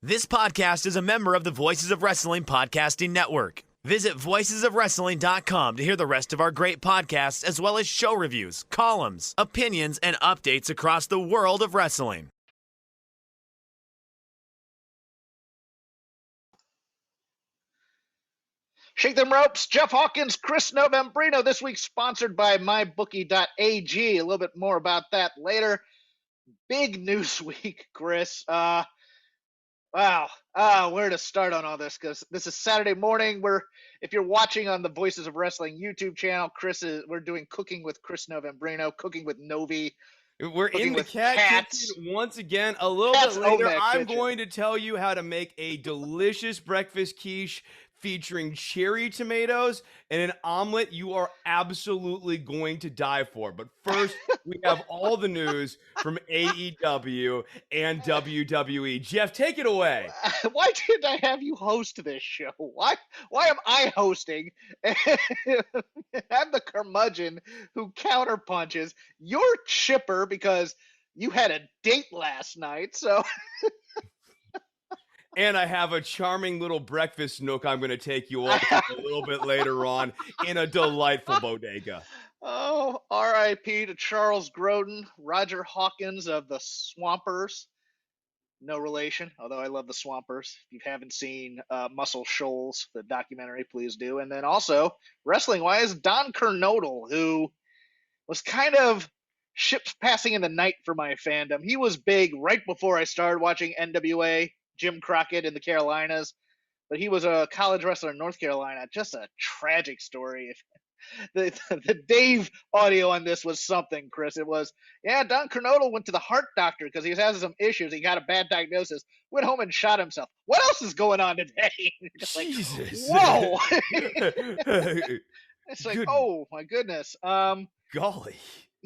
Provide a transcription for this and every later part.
This podcast is a member of the Voices of Wrestling Podcasting Network. Visit voicesofwrestling.com to hear the rest of our great podcasts, as well as show reviews, columns, opinions, and updates across the world of wrestling. Shake them ropes. Jeff Hawkins, Chris Novembrino. This week sponsored by mybookie.ag. A little bit more about that later. Big news week, Chris. Wow. Where to start on all this? Because this is Saturday morning. If you're watching on the Voices of Wrestling YouTube channel, we're doing Cooking with Chris Novembrino, Cooking with Novi. We're in the cat kitchen once again. A little bit later, I'm going to tell you how to make a delicious breakfast quiche featuring cherry tomatoes and an omelet you are absolutely going to die for. But first, we have all the news from AEW and WWE. Jeff, take it away. Why didn't I have you host this show? Why am I hosting? I'm the curmudgeon who counterpunches. You're chipper because you had a date last night, so... And I have a charming little breakfast nook I'm going to take you all to a little bit later on in a delightful bodega. Oh, R.I.P. to Charles Grodin, Roger Hawkins of the Swampers. No relation, although I love the Swampers. If you haven't seen Muscle Shoals, the documentary, please do. And then also, wrestling-wise, Don Kernodle, who was kind of ships passing in the night for my fandom. He was big right before I started watching NWA. Jim Crockett in the Carolinas, but he was a college wrestler in North Carolina. Just a tragic story. The Dave audio on this was something, Chris. It was, Don Kernodle went to the heart doctor because he was having some issues. He got a bad diagnosis, went home and shot himself. What else is going on today? Jesus. Whoa. It's like, oh my goodness. Golly.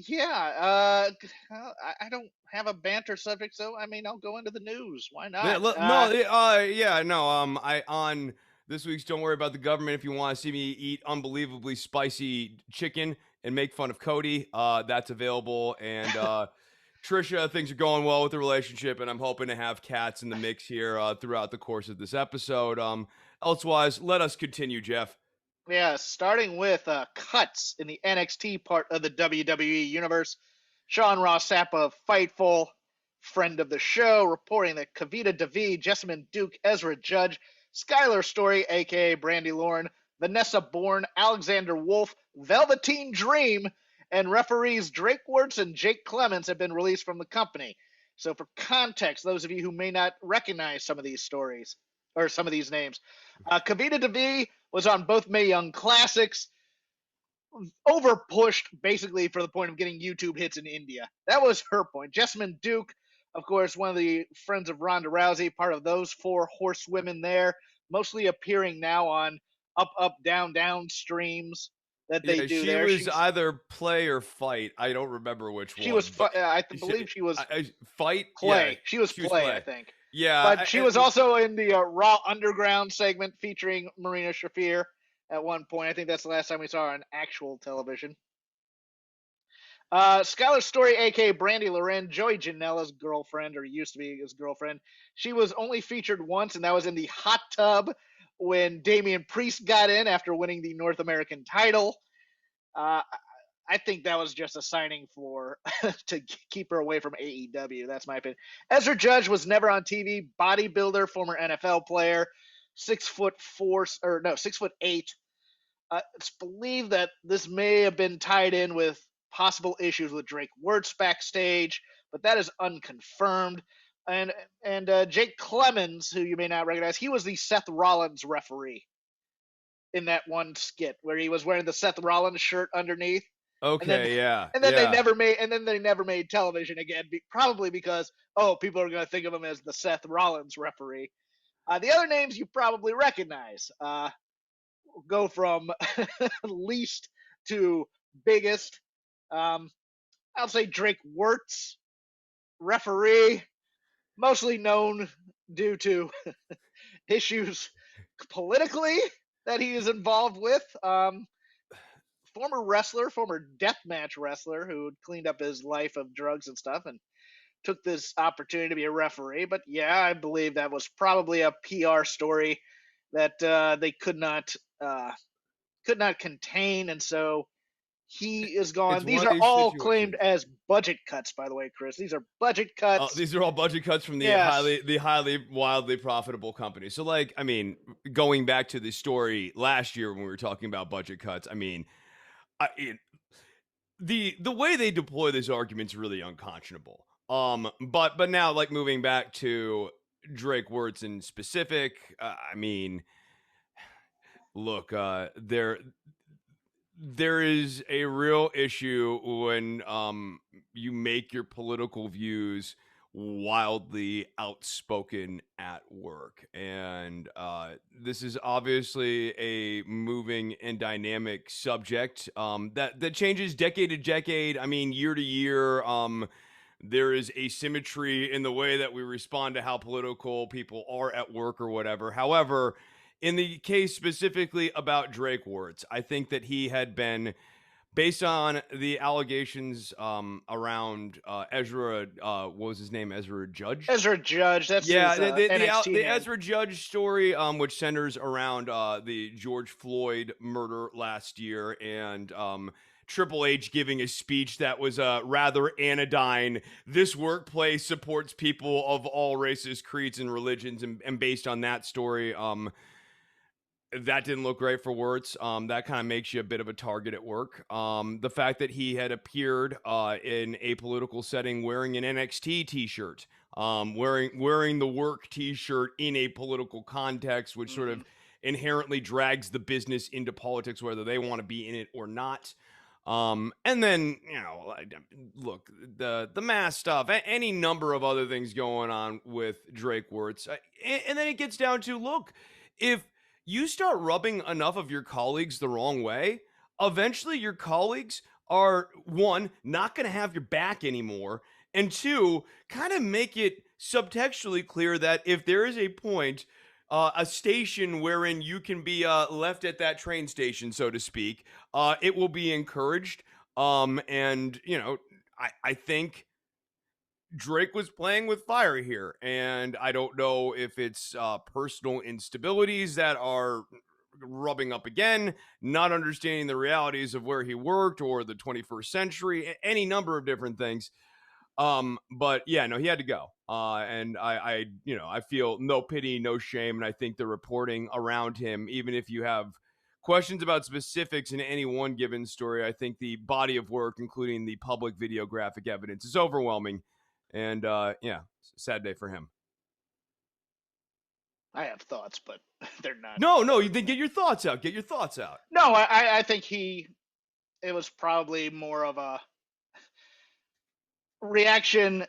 Yeah, I don't have a banter subject, so I mean, I'll go into the news. Why not? On this week's Don't Worry About the Government, if you want to see me eat unbelievably spicy chicken and make fun of Cody, that's available. And Trisha, things are going well with the relationship, and I'm hoping to have cats in the mix here throughout the course of this episode. Elsewise, let us continue, Jeff. Yeah, starting with cuts in the NXT part of the WWE universe. Sean Ross Sapp of Fightful, friend of the show, reporting that Kavita Devi, Jessamine Duke, Ezra Judge, Skylar Story, a.k.a. Brandy Lauren, Vanessa Bourne, Alexander Wolf, Velveteen Dream, and referees Drake Wirtz and Jake Clements have been released from the company. So for context, those of you who may not recognize some of these stories, or some of these names, Kavita Devi was on both Mae Young Classics, over-pushed basically for the point of getting YouTube hits in India. That was her point. Jessamine Duke, of course, one of the friends of Ronda Rousey, part of those four horsewomen there, mostly appearing now on Up, Up, Down, Down streams that they do there. She was either play or fight. I don't remember which one. She was, I believe she was fight. Play. Yeah, she was play, I think. Yeah. But she was also in the Raw Underground segment featuring Marina Shafir at one point. I think that's the last time we saw her on actual television. Skylar Story, a.k.a. Brandy Loren, Joey Janela's girlfriend, or used to be his girlfriend. She was only featured once, and that was in the hot tub when Damian Priest got in after winning the North American title. I think that was just a signing for to keep her away from AEW. That's my opinion. Ezra Judge was never on TV. Bodybuilder, former NFL player, 6'8". It's believed that this may have been tied in with possible issues with Drake Wirtz backstage, but that is unconfirmed. And Jake Clemens, who you may not recognize, he was the Seth Rollins referee in that one skit where he was wearing the Seth Rollins shirt underneath. Okay, and then they never made television again, probably because people are going to think of him as the Seth Rollins referee. The other names you probably recognize go from least to biggest. I'll say Drake Wirtz, referee, mostly known due to issues politically that he is involved with. Former deathmatch wrestler who cleaned up his life of drugs and stuff, and took this opportunity to be a referee. But yeah, I believe that was probably a PR story that they could not contain, and so he is gone. These are all claimed as budget cuts, by the way, Chris. These are budget cuts. These are all budget cuts from the highly wildly profitable company. So, like, I mean, going back to the story last year when we were talking about budget cuts, I mean, the way they deploy this argument is really unconscionable. But now, like, moving back to Drake Wirtz in specific, I mean, look, there is a real issue when you make your political views wildly outspoken at work, and this is obviously a moving and dynamic subject that changes decade to decade. I mean, year to year. There is asymmetry in the way that we respond to how political people are at work or whatever. However, in the case specifically about Drake Wirtz, I think that he had been, based on the allegations around Ezra, what was his name? Ezra Judge? Ezra Judge. That's the Ezra Judge story, which centers around the George Floyd murder last year, and Triple H giving a speech that was rather anodyne. This workplace supports people of all races, creeds, and religions, and based on that story, that didn't look great for Wirtz. That kind of makes you a bit of a target at work. The fact that he had appeared in a political setting wearing an NXT t-shirt, wearing the work t-shirt in a political context, which sort of inherently drags the business into politics, whether they want to be in it or not. And then, you know, look, the mass stuff, any number of other things going on with Drake Wirtz. And then it gets down to, look, if you start rubbing enough of your colleagues the wrong way, eventually your colleagues are, one, not going to have your back anymore, and two, kind of make it subtextually clear that if there is a point, a station wherein you can be left at that train station, so to speak, it will be encouraged. And, you know, I think Drake was playing with fire here, and I don't know if it's personal instabilities that are rubbing up again, not understanding the realities of where he worked or the 21st century, any number of different things. But yeah, no, he had to go. And I feel no pity, no shame. And I think the reporting around him, even if you have questions about specifics in any one given story, I think the body of work, including the public videographic evidence, is overwhelming. And yeah, sad day for him. I have thoughts, but they're not. No, you then get your thoughts out. Get your thoughts out. No, I think it was probably more of a reaction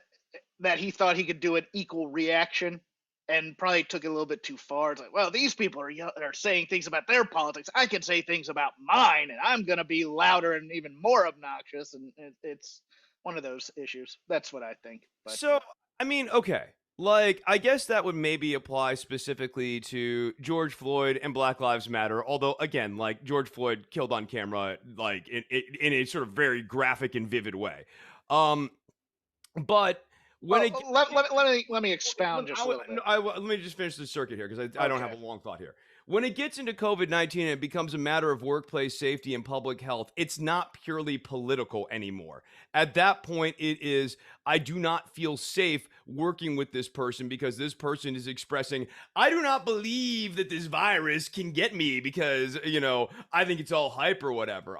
that he thought he could do an equal reaction, and probably took it a little bit too far. It's like, well, these people are saying things about their politics. I can say things about mine, and I'm going to be louder and even more obnoxious. And it's one of those issues. That's what I think. But, so, I mean, okay. Like, I guess that would maybe apply specifically to George Floyd and Black Lives Matter. Although, again, like, George Floyd killed on camera, like, in a sort of very graphic and vivid way. But when let me expound just a little bit. Let me just finish the circuit here, because I don't have a long thought here. When it gets into COVID-19 and it becomes a matter of workplace safety and public health, it's not purely political anymore. At that point, it is, I do not feel safe working with this person because this person is expressing, I do not believe that this virus can get me because, you know, I think it's all hype or whatever.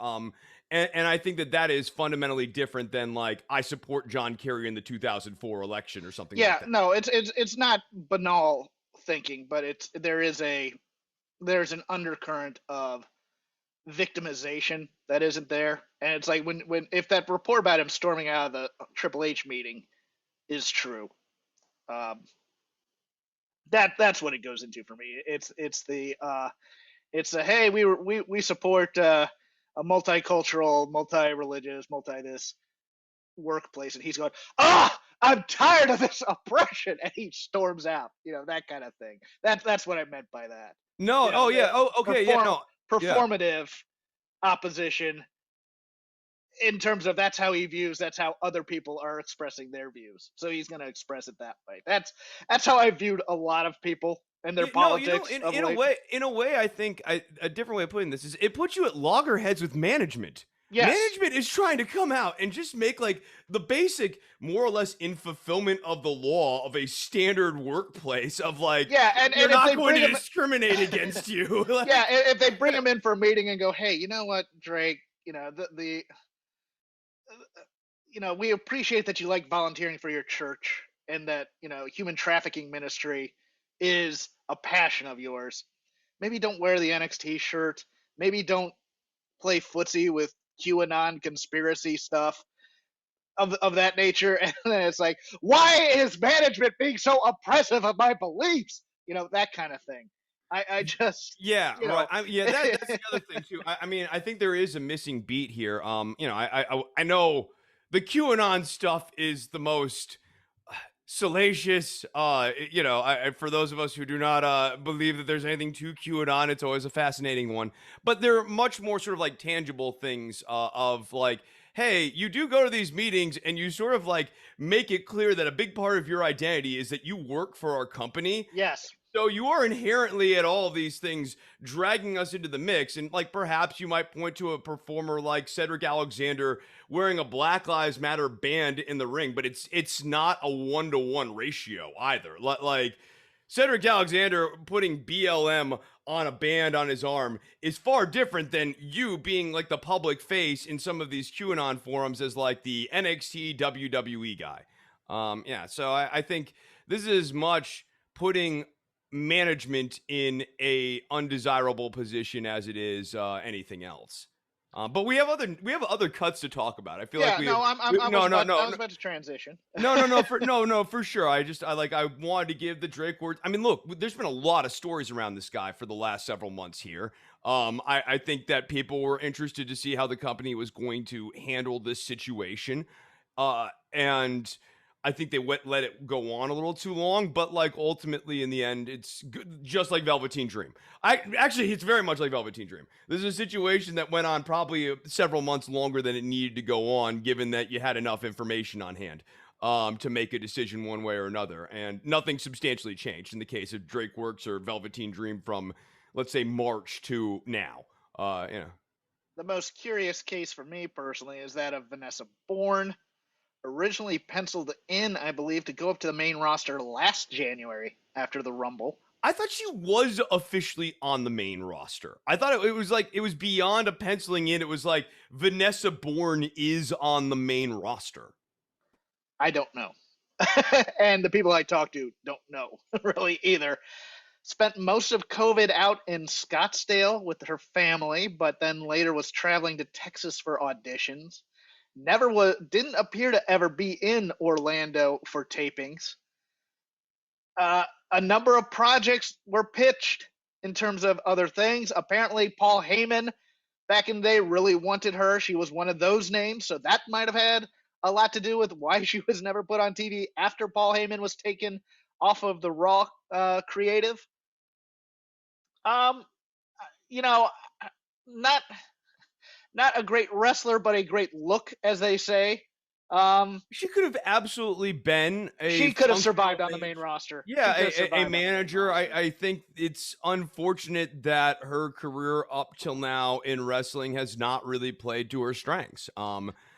And I think that is fundamentally different than, like, I support John Kerry in the 2004 election or something like that. Yeah, no, it's not banal thinking, but there's an undercurrent of victimization that isn't there. And it's like if that report about him storming out of the Triple H meeting is true, that's what it goes into for me. It's hey, we support a multicultural, multi-religious, multi-this workplace, and he's going, I'm tired of this oppression, and he storms out. You know, that kind of thing. That's what I meant by that. No, you know, okay, yeah, no. Performative opposition in terms of that's how he views, that's how other people are expressing their views. So he's going to express it that way. That's how I viewed a lot of people and their politics. In a way, I think a different way of putting this is it puts you at loggerheads with management. Yes. Management is trying to come out and just make like the basic, more or less in fulfillment of the law of a standard workplace of like, and you're not going to discriminate against you. Like, yeah, if they bring him in for a meeting and go, hey, you know what, Drake, you know, you know, we appreciate that you like volunteering for your church and that, you know, human trafficking ministry is a passion of yours. Maybe don't wear the NXT shirt. Maybe don't play footsie with QAnon conspiracy stuff of that nature. And then it's like, why is management being so oppressive of my beliefs? You know, that kind of thing. I just right. That's the other thing too. I mean, I think there is a missing beat here. You know, I know the QAnon stuff is the most salacious. You know, for those of us who do not believe that there's anything to QAnon, it's always a fascinating one. But there are much more sort of like tangible things of like, hey, you do go to these meetings and you sort of like make it clear that a big part of your identity is that you work for our company. Yes. So you are inherently at all these things dragging us into the mix. And like perhaps you might point to a performer like Cedric Alexander wearing a Black Lives Matter band in the ring, but it's not a 1-to-1 ratio either. Like Cedric Alexander putting BLM on a band on his arm is far different than you being like the public face in some of these QAnon forums as like the NXT WWE guy. Yeah, so I think this is much putting management in a undesirable position as it is anything else. But we have other cuts to talk about. I feel like I was about to transition. For sure. I wanted to give the Drake word. I mean, look, there's been a lot of stories around this guy for the last several months here. I think that people were interested to see how the company was going to handle this situation. And I think they let it go on a little too long, but like ultimately in the end, it's good, just like Velveteen Dream. It's very much like Velveteen Dream. This is a situation that went on probably several months longer than it needed to go on, given that you had enough information on hand to make a decision one way or another, and nothing substantially changed in the case of Drake Works or Velveteen Dream from, let's say, March to now. You know, the most curious case for me personally is that of Vanessa Bourne. Originally penciled in, I believe, to go up to the main roster last January after the Rumble. I thought she was officially on the main roster. I thought it was like, it was beyond a penciling in. It was like Vanessa Bourne is on the main roster. I don't know. And the people I talk to don't know really either. Spent most of COVID out in Scottsdale with her family, but then later was traveling to Texas for auditions. Didn't appear to ever be in Orlando for tapings. A number of projects were pitched in terms of other things. Apparently, Paul Heyman back in the day really wanted her. She was one of those names, so that might have had a lot to do with why she was never put on TV after Paul Heyman was taken off of the Raw creative. You know, not a great wrestler, but a great look, as they say. She could have absolutely been she could have survived on the main roster. Yeah, a manager. I think it's unfortunate that her career up till now in wrestling has not really played to her strengths.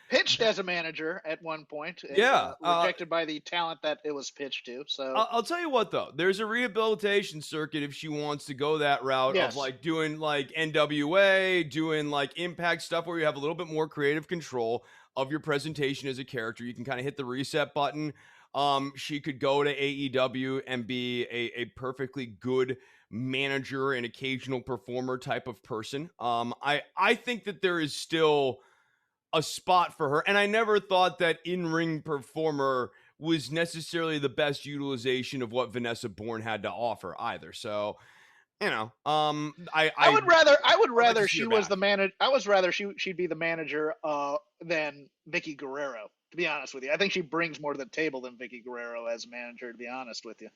Pitched as a manager at one point. Rejected by the talent that it was pitched to. So I'll tell you what, though. There's a rehabilitation circuit if she wants to go that route of like doing like NWA, doing like Impact stuff where you have a little bit more creative control of your presentation as a character. You can kind of hit the reset button. She could go to AEW and be a perfectly good manager and occasional performer type of person. I think that there is still a spot for her, and I never thought that in-ring performer was necessarily the best utilization of what Vanessa Bourne had to offer either. So, you know, I would rather she was the manager. I was rather she'd be the manager than Vicky Guerrero. To be honest with you, I think she brings more to the table than Vicky Guerrero as manager. To be honest with you.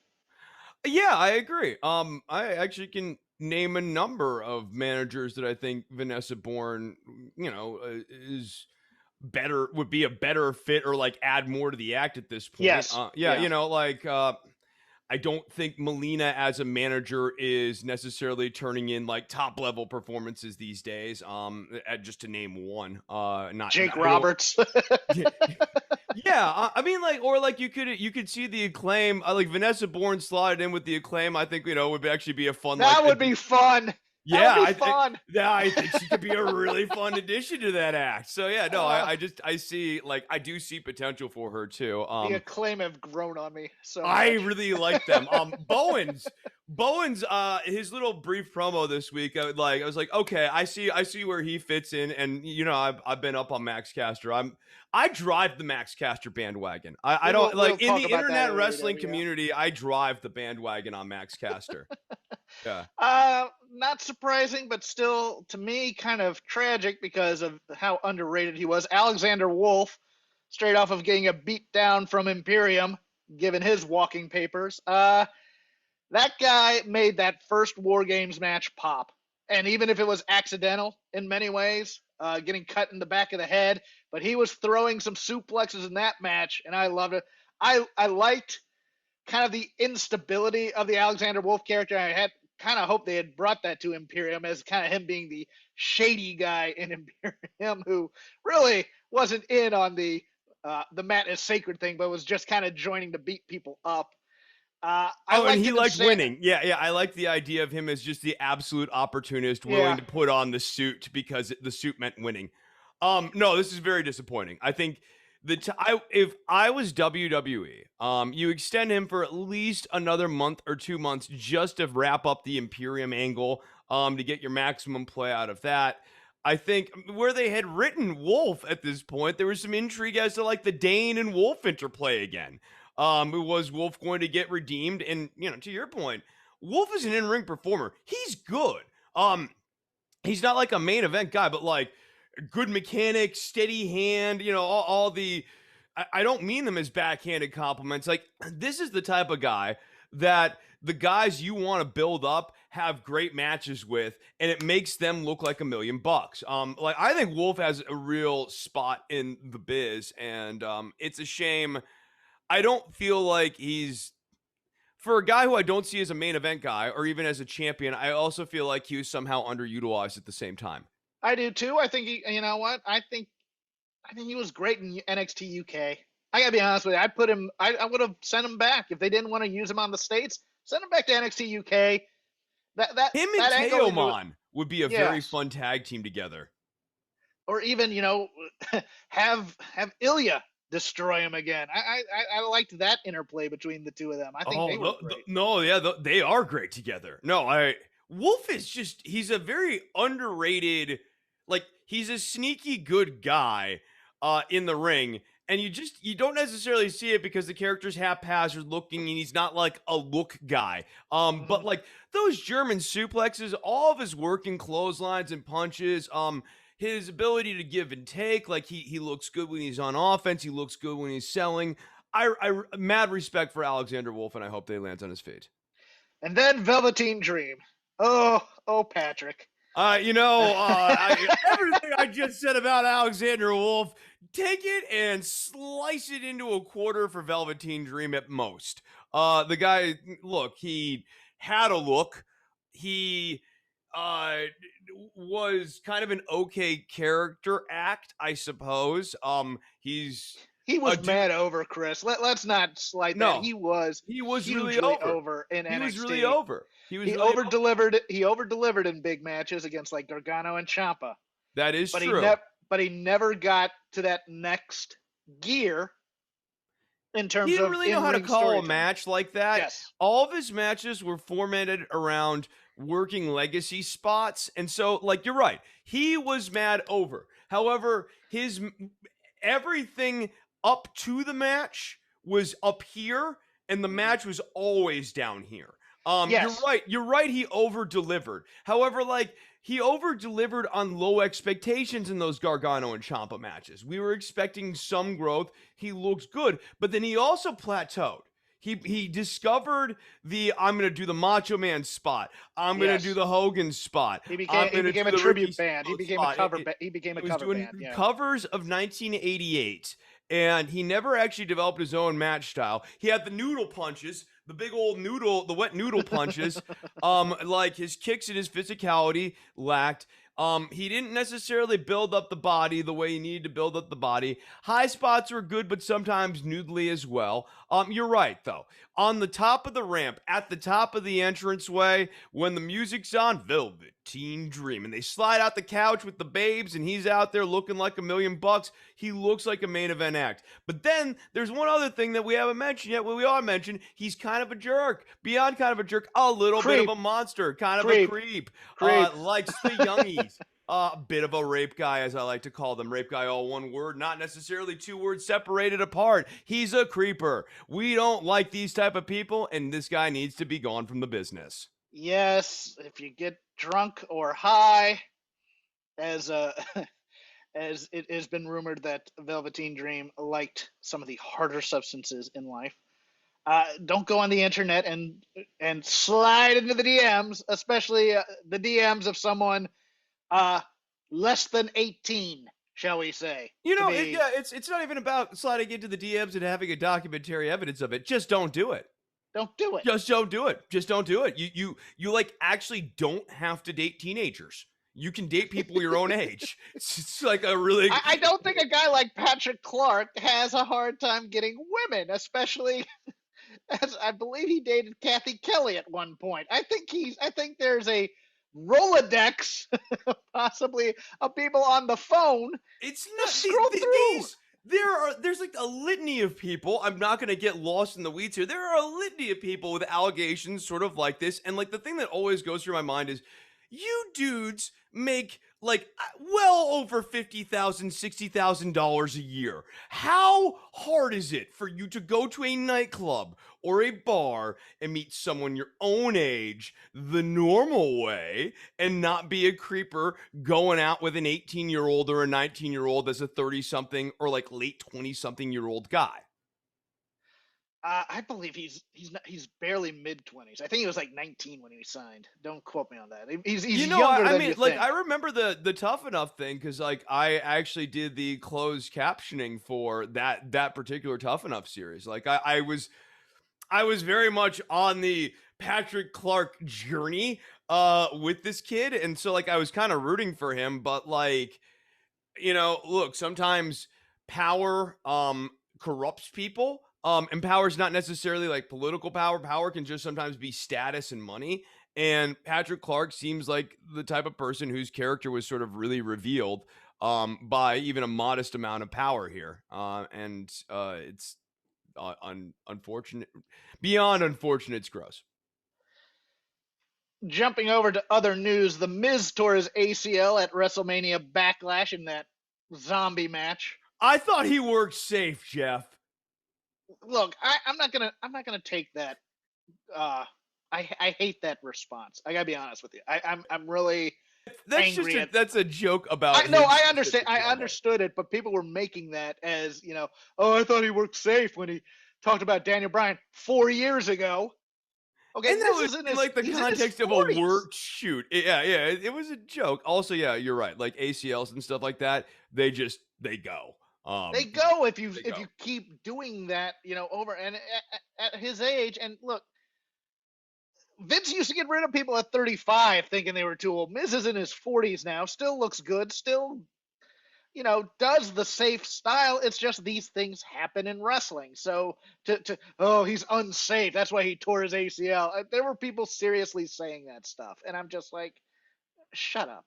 Yeah, I agree. I actually can name a number of managers that I think Vanessa Bourne, you know, is would be a better fit or like add more to the act at this point. Yes. Yeah, you know, like I don't think Melina as a manager is necessarily turning in like top level performances these days. Just to name one, not Jake Roberts. Yeah, I mean, like, or like you could see the Acclaim, like Vanessa Bourne slotted in with the Acclaim. I think would actually be a fun. That would be fun. Yeah, I think she could be a really fun addition to that act. So yeah, no, I see I do see potential for her too. The Acclaim have grown on me so much. I really like them. Bowens, his little brief promo this week, I was like, okay, I see where he fits in, and I've been up on Max Caster. I drive the Max Caster bandwagon. I don't like in the internet wrestling community. I drive the bandwagon on Max Caster. Yeah. Not surprising, but still, to me, kind of tragic because of how underrated he was. Alexander Wolf, straight off of getting a beat down from Imperium, given his walking papers. That guy made that first War Games match pop. And even if it was accidental in many ways, getting cut in the back of the head, but he was throwing some suplexes in that match, and I loved it. I liked kind of the instability of the Alexander Wolf character. I had kind of hoped they had brought that to Imperium as kind of him being the shady guy in Imperium who really wasn't in on the mat is sacred thing, but was just kind of joining to beat people up. And he liked winning. Yeah. I like the idea of him as just the absolute opportunist, willing to put on the suit because the suit meant winning. No, this is very disappointing. I think if I was WWE, you extend him for at least another month or 2 months just to wrap up the Imperium angle, to get your maximum play out of that. I think where they had written Wolf at this point, there was some intrigue as to like the Dane and Wolf interplay again. Was Wolf going to get redeemed? And to your point, Wolf is an in-ring performer. He's good. He's not like a main event guy, but like good mechanic, steady hand, all the, I don't mean them as backhanded compliments. Like, this is the type of guy that the guys you want to build up have great matches with, and it makes them look like $1 million. Like, I think Wolf has a real spot in the biz, and it's a shame. I don't feel like for a guy who I don't see as a main event guy or even as a champion, I also feel like he was somehow underutilized at the same time. I do too. I think I think he was great in NXT UK. I gotta be honest with you. I would have sent him back if they didn't want to use him on the States. Send him back to NXT UK. Him and Teoman would be a very fun tag team together. Or even have Ilya destroy him again. I liked that interplay between the two of them. I think they were great. They are great together. Wolf is he's a very underrated, like, he's a sneaky good guy in the ring, and you don't necessarily see it because the character's haphazard looking and he's not like a look guy. But like those German suplexes, all of his working clotheslines and punches, his ability to give and take, like he looks good when he's on offense, he looks good when he's selling. I mad respect for Alexander Wolf, and I hope they land on his feet. And then Velveteen Dream. Oh, Patrick. Everything I just said about Alexander Wolf, take it and slice it into a quarter for Velveteen Dream at most. The guy, look, he had a look. He was kind of an okay character act, I suppose. He was mad over, Chris. Let's not slight that. He was really over in NXT. He was really over. He over-delivered. He over-delivered in big matches against like Gargano and Ciampa. That is true. But he never got to that next gear in terms of. He didn't really know how to call a match like that. Yes. All of his matches were formatted around working legacy spots, and so, like, you're right. He was mad over. However, his everything up to the match was up here, and the match was always down here. Yes. You're right. He over-delivered. However, like, he over-delivered on low expectations in those Gargano and Ciampa matches. We were expecting some growth. He looks good, but then he also plateaued. He discovered I'm going to do the Macho Man spot. I'm going to do the Hogan spot. He became a tribute band. He became a cover band. He was doing covers of 1988, and he never actually developed his own match style. He had the noodle punches, the big old noodle, the wet noodle punches. Like his kicks and his physicality lacked. He didn't necessarily build up the body the way he needed to build up the body. High spots were good, but sometimes noodly as well. You're right, though. On the top of the ramp, at the top of the entranceway, when the music's on, Velveteen Dream, and they slide out the couch with the babes, and he's out there looking like $1,000,000. He looks like a main event act. But then there's one other thing that we haven't mentioned yet. Well, we all mentioned he's kind of a jerk. Beyond kind of a jerk, a little bit of a monster, kind of a creep. Likes the youngies. A bit of a rape guy, as I like to call them. Rape guy, all one word, not necessarily two words separated apart. He's a creeper. We don't like these type of people, and this guy needs to be gone from the business. Yes, if you get drunk or high, as it has been rumored that Velveteen Dream liked some of the harder substances in life. Don't go on the internet and slide into the DMs, especially the DMs of someone less than 18, shall we say. It's not even about sliding into the DMs and having a documentary evidence of it. Just don't do it. Don't do it. Just don't do it. Just don't do it. You like actually don't have to date teenagers. You can date people your own age. It's like a really... I don't think a guy like Patrick Clark has a hard time getting women, especially as I believe he dated Kathy Kelly at one point. I think there's a Rolodex, possibly, of people on the phone. It's not scroll through. There's like a litany of people. I'm not going to get lost in the weeds here. There are a litany of people with allegations sort of like this. And like the thing that always goes through my mind is you dudes make like well over $50,000, $60,000 a year. How hard is it for you to go to a nightclub or a bar and meet someone your own age the normal way and not be a creeper going out with an 18-year-old or a 19-year-old as a 30-something or like late 20-something-year-old guy? I believe he's barely mid-20s. I think he was like 19 when he signed. Don't quote me on that. He's younger than you think. I remember the Tough Enough thing because like I actually did the closed captioning for that particular Tough Enough series. Like I was very much on the Patrick Clark journey with this kid, and so like I was kind of rooting for him. But like, look, sometimes power corrupts people. And power is not necessarily like political power. Power can just sometimes be status and money. And Patrick Clark seems like the type of person whose character was sort of really revealed by even a modest amount of power here. And it's unfortunate. Beyond unfortunate, it's gross. Jumping over to other news, The Miz tore his ACL at WrestleMania Backlash in that zombie match. I thought he worked safe, Jeff. Look, I'm not gonna take that. I hate that response. I gotta be honest with you. I'm really angry. That's a joke about. I understand. I understood it, but people were making that as I thought he worked safe when he talked about Daniel Bryan 4 years ago. Okay, and that was in like the context of a work shoot. Yeah, it was a joke. Also, yeah, you're right. Like ACLs and stuff like that, they go. They go if you keep doing that, over and at his age. And look, Vince used to get rid of people at 35 thinking they were too old. Miz is in his 40s now, still looks good, still, does the safe style. It's just these things happen in wrestling. So he's unsafe. That's why he tore his ACL. There were people seriously saying that stuff, and I'm just like, shut up.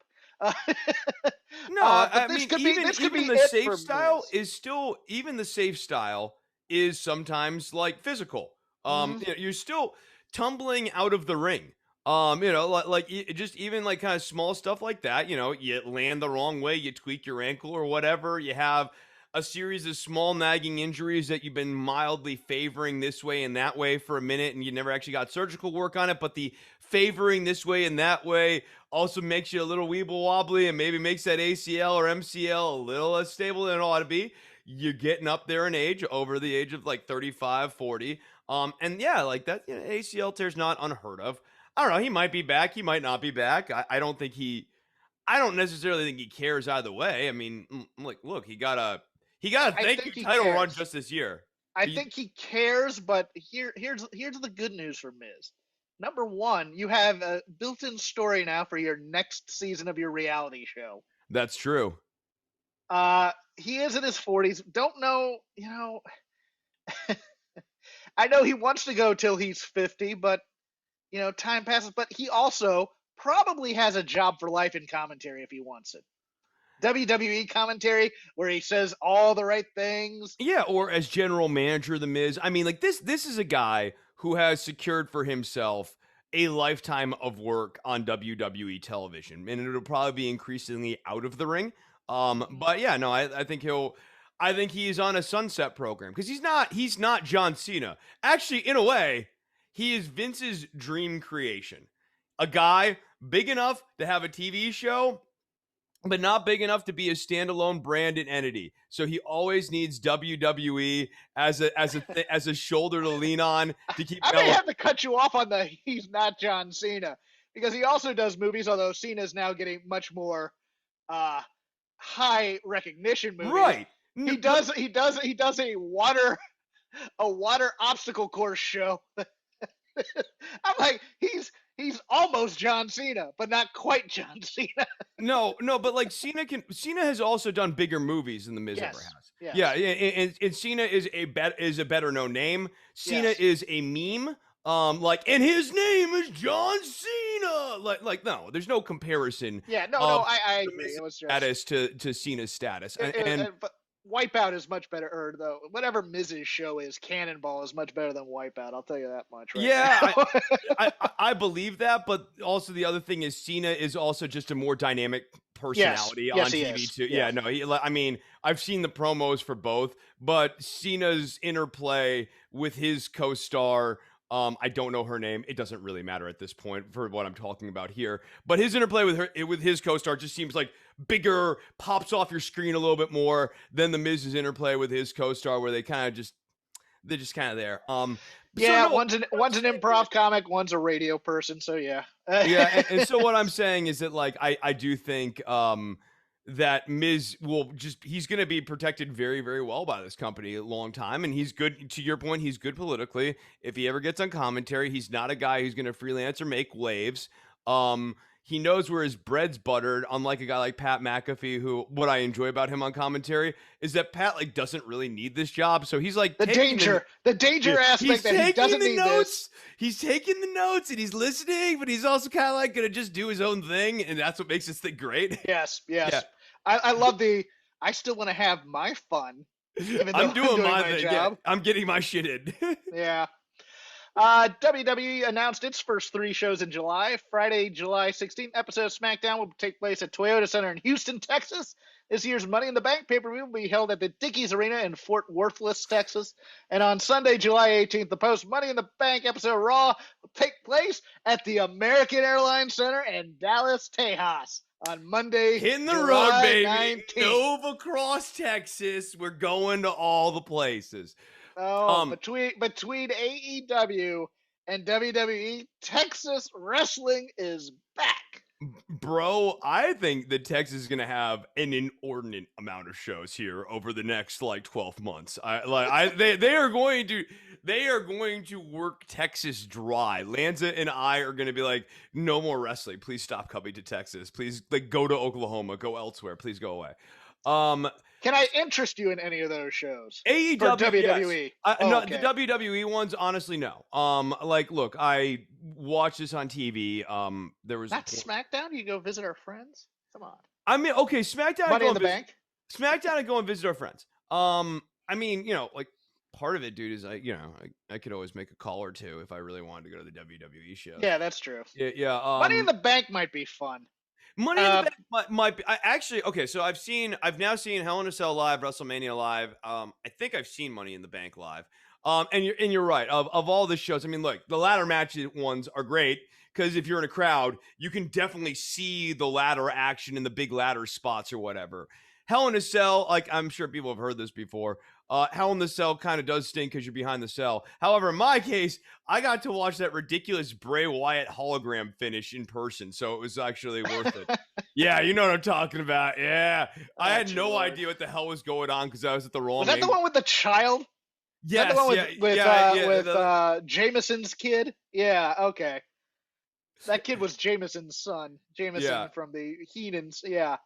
No, I mean, even the safe style is still, even the safe style is sometimes like physical. You're still tumbling out of the ring. Like just even like kind of small stuff like that. You land the wrong way, you tweak your ankle or whatever. You have a series of small nagging injuries that you've been mildly favoring this way and that way for a minute, and you never actually got surgical work on it. But the favoring this way and that way also makes you a little weeble wobbly and maybe makes that ACL or MCL a little less stable than it ought to be. You're getting up there in age, over the age of like 35, 40. And yeah, like that ACL tear's not unheard of. I don't know. He might be back. He might not be back. I don't think I don't necessarily think he cares either way. I mean, like, look, he got a thank you title run just this year. I think he cares, but here's the good news for Miz. Number one, you have a built-in story now for your next season of your reality show. That's true. He is in his 40s. Don't know, I know he wants to go till he's 50, but time passes. But he also probably has a job for life in commentary if he wants it. WWE commentary where he says all the right things. Yeah, or as general manager of The Miz. I mean, like this is a guy who has secured for himself a lifetime of work on WWE television, and it'll probably be increasingly out of the ring. But yeah, no, I think he's on a sunset program because he's not John Cena. Actually, in a way, he is Vince's dream creation. A guy big enough to have a TV show, but not big enough to be a standalone branded entity. So he always needs WWE as a shoulder to lean on to keep. I may have to cut you off on the he's not John Cena because he also does movies. Although Cena's now getting much more high recognition movies. Right. He does a water obstacle course show. I'm like, he's almost John Cena, but not quite John Cena. No, but like Cena has also done bigger movies than The Miz ever has. Yes. Yeah, and Cena is a better known name. Cena is a meme. And his name is John Cena. Like no, there's no comparison. Yeah, no, I agree. It was just status to Cena's status, but Wipeout is much better, or though whatever Miz's show is, Cannonball is much better than Wipeout. I'll tell you that much. I believe that, but also the other thing is Cena is also just a more dynamic personality on TV too. Yes. Yeah, no, I mean, I've seen the promos for both, but Cena's interplay with his co-star. I don't know her name. It doesn't really matter at this point for what I'm talking about here. But his interplay with his co-star just seems like bigger, pops off your screen a little bit more than the Miz's interplay with his co-star, where they're just kind of there. One's an improv comic, one's a radio person. So yeah, and so what I'm saying is that like I do think that Miz he's going to be protected very, very well by this company a long time. And he's good, to your point, he's good politically. If he ever gets on commentary, he's not a guy who's going to freelance or make waves. He knows where his bread's buttered, unlike a guy like Pat McAfee, who what I enjoy about him on commentary is that Pat like doesn't really need this job. So he's like the danger aspect that he doesn't need this. He's taking the notes and he's listening, but he's also kind of like going to just do his own thing. And that's what makes this thing great. Yes. Yeah. I love I still want to have my fun. I'm doing my thing. Yeah, I'm getting my shit in. Yeah. WWE announced its first 3 shows in July. Friday, July 16th, episode of SmackDown will take place at Toyota Center in Houston, Texas. This year's Money in the Bank pay-per-view will be held at the Dickies Arena in Fort Worthless, Texas. And on Sunday, July 18th, the post-Money in the Bank episode of Raw will take place at the American Airlines Center in Dallas, Tejas. On Monday, hitting the July road, baby. 19th. Nova Cross, Texas. We're going to all the places. Between AEW and WWE, Texas wrestling is back. Bro, I think that Texas is going to have an inordinate amount of shows here over the next like 12 months. They are going to work Texas dry. Lanza and I are going to be like, no more wrestling. Please stop coming to Texas. Please like go to Oklahoma, go elsewhere. Please go away. Can I interest you in any of those shows? AEW, for WWE. Yes. No, okay. The WWE ones, honestly, no. Look, I watched this on TV. There was not SmackDown. You go visit our friends. Come on. I mean, okay, SmackDown. Money in the Bank. SmackDown and go and visit our friends. I mean, like part of it, dude, is I could always make a call or two if I really wanted to go to the WWE show. Yeah, that's true. Yeah. Money in the Bank might be fun. Money in the Bank might be. Okay. So I've now seen Hell in a Cell live, WrestleMania live. I think I've seen Money in the Bank live. And you're right. Of all the shows, I mean, look, the ladder match ones are great because if you're in a crowd, you can definitely see the ladder action in the big ladder spots or whatever. Hell in a Cell, like I'm sure people have heard this before. Hell in the Cell kind of does stink because you're behind the cell. However, in my case, I got to watch that ridiculous Bray Wyatt hologram finish in person, so it was actually worth it. Yeah, you know what I'm talking about. Yeah, I had no idea what the hell was going on because I was at the wrong. Was that the one with the child? Yes, the one with Jameson's kid? Yeah, okay. That kid was Jameson's son. Jameson from the Heenans. Yeah.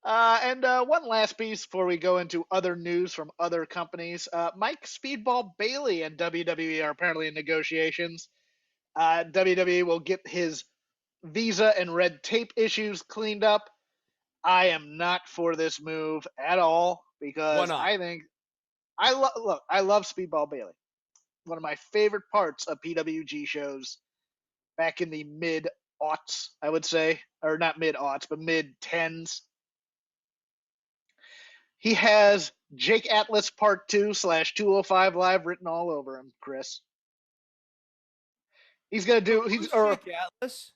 And one last piece before we go into other news from other companies. Mike Speedball Bailey and WWE are apparently in negotiations. WWE will get his visa and red tape issues cleaned up. I am not for this move at all because I think I love Speedball Bailey. One of my favorite parts of PWG shows back in the mid aughts, I would say, or not mid aughts, but mid tens. He has Jake Atlas Part 2 / 205 Live written all over him, Chris. He's gonna do. Jake Atlas.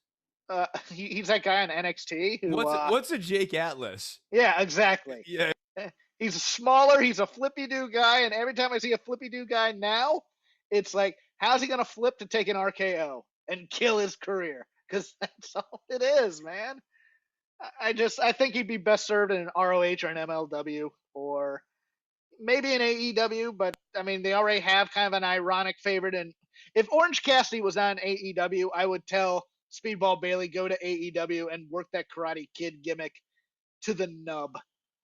He's that guy on NXT. What's a Jake Atlas? Yeah, exactly. Yeah. He's smaller. He's a flippy do guy, and every time I see a flippy do guy now, it's like, how's he gonna flip to take an RKO and kill his career? Because that's all it is, man. I think he'd be best served in an ROH or an MLW or maybe an AEW, but I mean, they already have kind of an ironic favorite. And if Orange Cassidy was on AEW, I would tell Speedball Bailey, go to AEW and work that Karate Kid gimmick to the nub,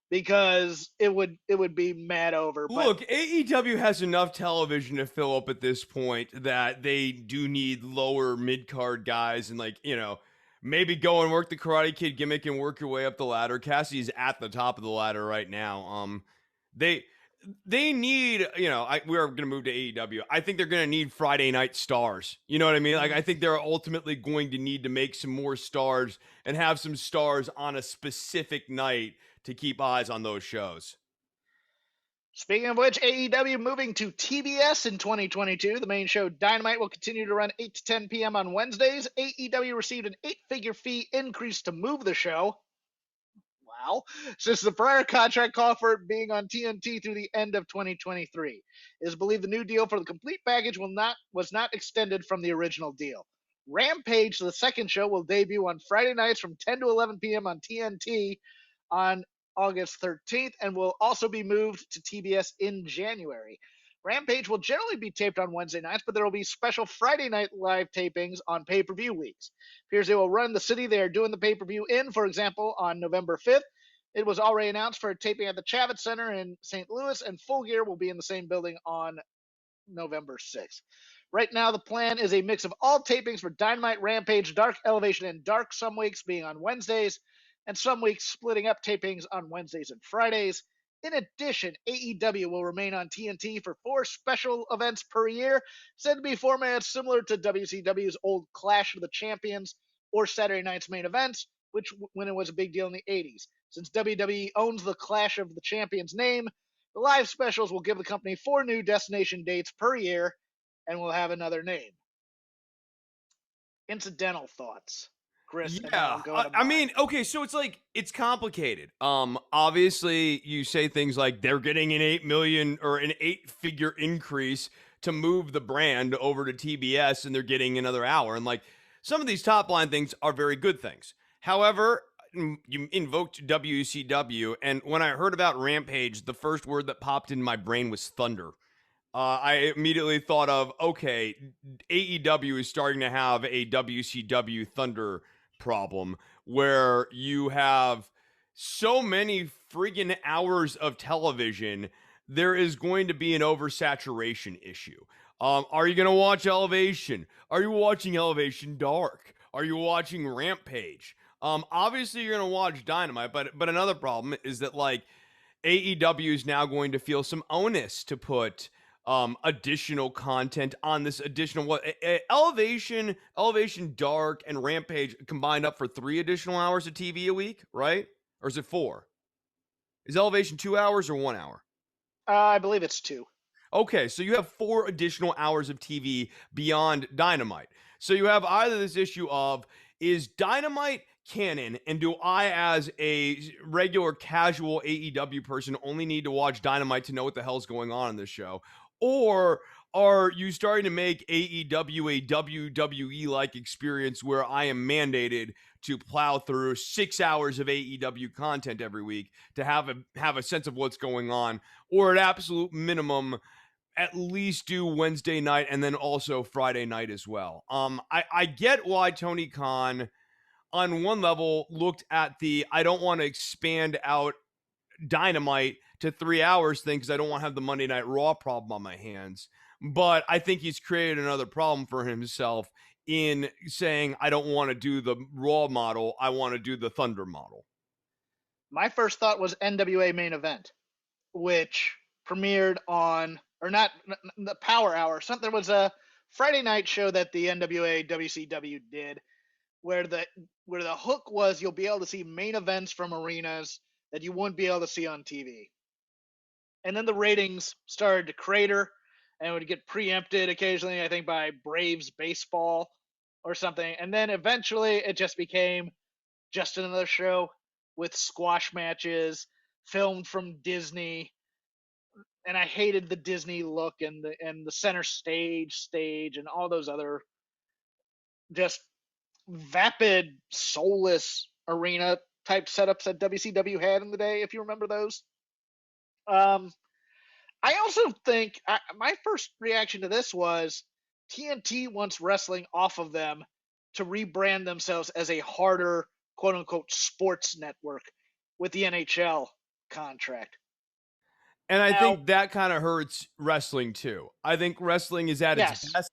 because it would be mad over. Look, AEW has enough television to fill up at this point that they do need lower mid-card guys and, like, you know, maybe go and work the Karate Kid gimmick and work your way up the ladder. Cassidy's at the top of the ladder right now. They need, you know, we're going to move to AEW. I think they're going to need Friday night stars. You know what I mean? Like, I think they're ultimately going to need to make some more stars and have some stars on a specific night to keep eyes on those shows. Speaking of which, AEW moving to TBS in 2022. The main show, Dynamite, will continue to run 8 to 10 p.m. on Wednesdays. AEW received an 8-figure fee increase to move the show. Wow. Since the prior contract called for it being on TNT through the end of 2023. It is believed the new deal for the complete package was not extended from the original deal. Rampage, the second show, will debut on Friday nights from 10 to 11 p.m. on TNT on August 13th, and will also be moved to TBS in January. Rampage will generally be taped on Wednesday nights, but there will be special Friday night live tapings on pay-per-view weeks. Appears they will run the city they are doing the pay-per-view in, for example, on November 5th. It was already announced for a taping at the Javits Center in St. Louis, and Full Gear will be in the same building on November 6th. Right now, the plan is a mix of all tapings for Dynamite, Rampage, Dark Elevation, and Dark, some weeks being on Wednesdays, and some weeks splitting up tapings on Wednesdays and Fridays. In addition, AEW will remain on TNT for 4 special events per year, said to be formats similar to WCW's old Clash of the Champions or Saturday night's main events, which when it was a big deal in the 80s. Since WWE owns the Clash of the Champions name, the live specials will give the company 4 new destination dates per year and will have another name. Incidental thoughts. Chris, yeah, I mean, okay, so it's complicated. Obviously, you say things like they're getting an 8 million or an 8-figure increase to move the brand over to TBS, and they're getting another hour. And like, some of these top line things are very good things. However, you invoked WCW, and when I heard about Rampage, the first word that popped in my brain was thunder. I immediately thought of, okay, AEW is starting to have a WCW Thunder problem where you have so many friggin' hours of television, there is going to be an oversaturation issue. Are you going to watch Elevation? Are you watching Elevation Dark? Are you watching Rampage? Obviously you're going to watch Dynamite, but another problem is that, like, AEW is now going to feel some onus to put additional content on this additional Elevation Dark and Rampage combined up for 3 additional hours of TV a week, right? Or is it 4? Is Elevation 2 hours or 1 hour? I believe it's 2. Okay, so you have 4 additional hours of TV beyond Dynamite. So you have either this issue of, is Dynamite canon, and do I, as a regular casual AEW person, only need to watch Dynamite to know what the hell's going on in this show? Or are you starting to make AEW a WWE-like experience where I am mandated to plow through 6 hours of AEW content every week to have a sense of what's going on, or at absolute minimum, at least do Wednesday night and then also Friday night as well? I get why Tony Khan, on one level, looked at the I don't want to expand out Dynamite to 3 hours thing because I don't want to have the Monday Night Raw problem on my hands. But I think he's created another problem for himself in saying, I don't want to do the Raw model, I want to do the Thunder model. My first thought was NWA Main Event, which premiered on, or not, the Power Hour. There was a Friday night show that the NWA WCW did where the hook was you'll be able to see main events from arenas that you wouldn't be able to see on TV. And then the ratings started to crater and would get preempted occasionally, I think, by Braves baseball or something. And then eventually it just became just another show with squash matches filmed from Disney. And I hated the Disney look and the center stage and all those other just vapid, soulless arena type setups that WCW had in the day, if you remember those. I also think my first reaction to this was TNT wants wrestling off of them to rebrand themselves as a harder, quote unquote, sports network with the NHL contract. And I think that kind of hurts wrestling too. I think wrestling is at its best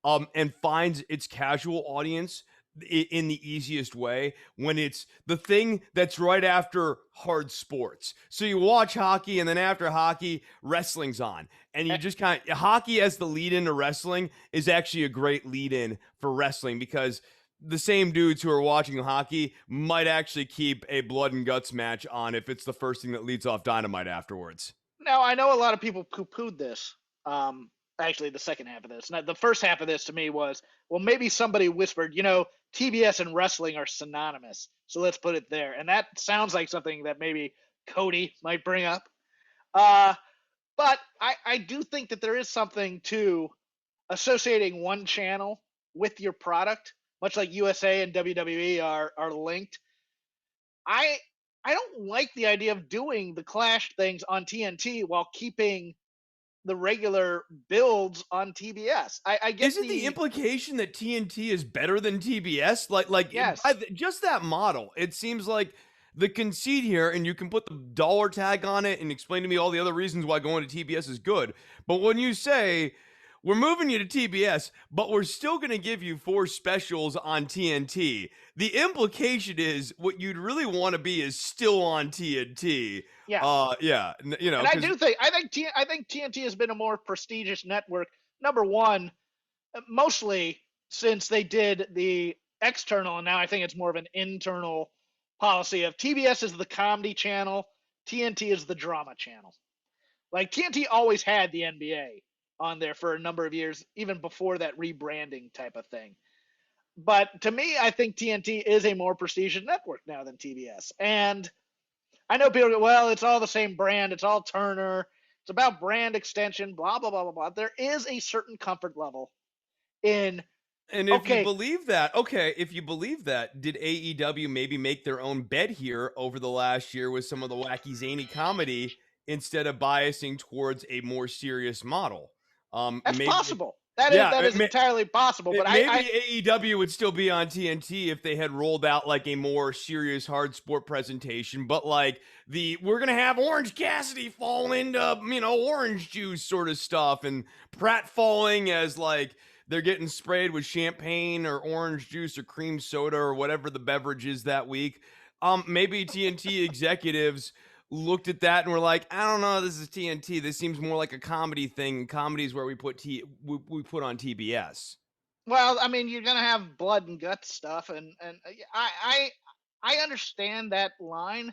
and finds its casual audience in the easiest way when it's the thing that's right after hard sports. So you watch hockey, and then after hockey, wrestling's on. And you just kind of, hockey as the lead into wrestling is actually a great lead in for wrestling, because the same dudes who are watching hockey might actually keep a blood and guts match on if it's the first thing that leads off Dynamite afterwards. Now, I know a lot of people poo-pooed this. Actually, the second half of this. Now, the first half of this to me was, well, maybe somebody whispered, TBS and wrestling are synonymous, so let's put it there. And that sounds like something that maybe Cody might bring up. But I do think that there is something to associating one channel with your product, much like USA and WWE are linked. I don't like the idea of doing the Clash things on TNT while keeping the regular builds on TBS. I get Isn't the implication that TNT is better than TBS? Like yes. Just that model. It seems like the conceit here, and you can put the dollar tag on it and explain to me all the other reasons why going to TBS is good. But when you say, we're moving you to TBS, but we're still going to give you 4 specials on TNT, the implication is what you'd really want to be is still on TNT. Yeah. Yeah. And I think TNT has been a more prestigious network. Number one, mostly since they did the external, and now I think it's more of an internal policy of TBS is the comedy channel, TNT is the drama channel. Like TNT always had the NBA on there for a number of years, even before that rebranding type of thing. But to me, I think TNT is a more prestigious network now than TBS. And I know people go, well, it's all the same brand. It's all Turner. It's about brand extension, blah, blah, blah, blah, blah. There is a certain comfort level in. And if you believe that, did AEW maybe make their own bet here over the last year with some of the wacky, zany comedy instead of biasing towards a more serious model? That's possible. That is entirely possible. But maybe AEW would still be on TNT if they had rolled out like a more serious hard sport presentation. But like we're gonna have Orange Cassidy fall into orange juice sort of stuff, and Pratt falling as like they're getting sprayed with champagne or orange juice or cream soda or whatever the beverage is that week. Maybe TNT executives looked at that and were like, I don't know, this is TNT. This seems more like a comedy thing. Comedy is where we put we put on TBS. Well, I mean, you're gonna have blood and guts stuff, and I understand that line,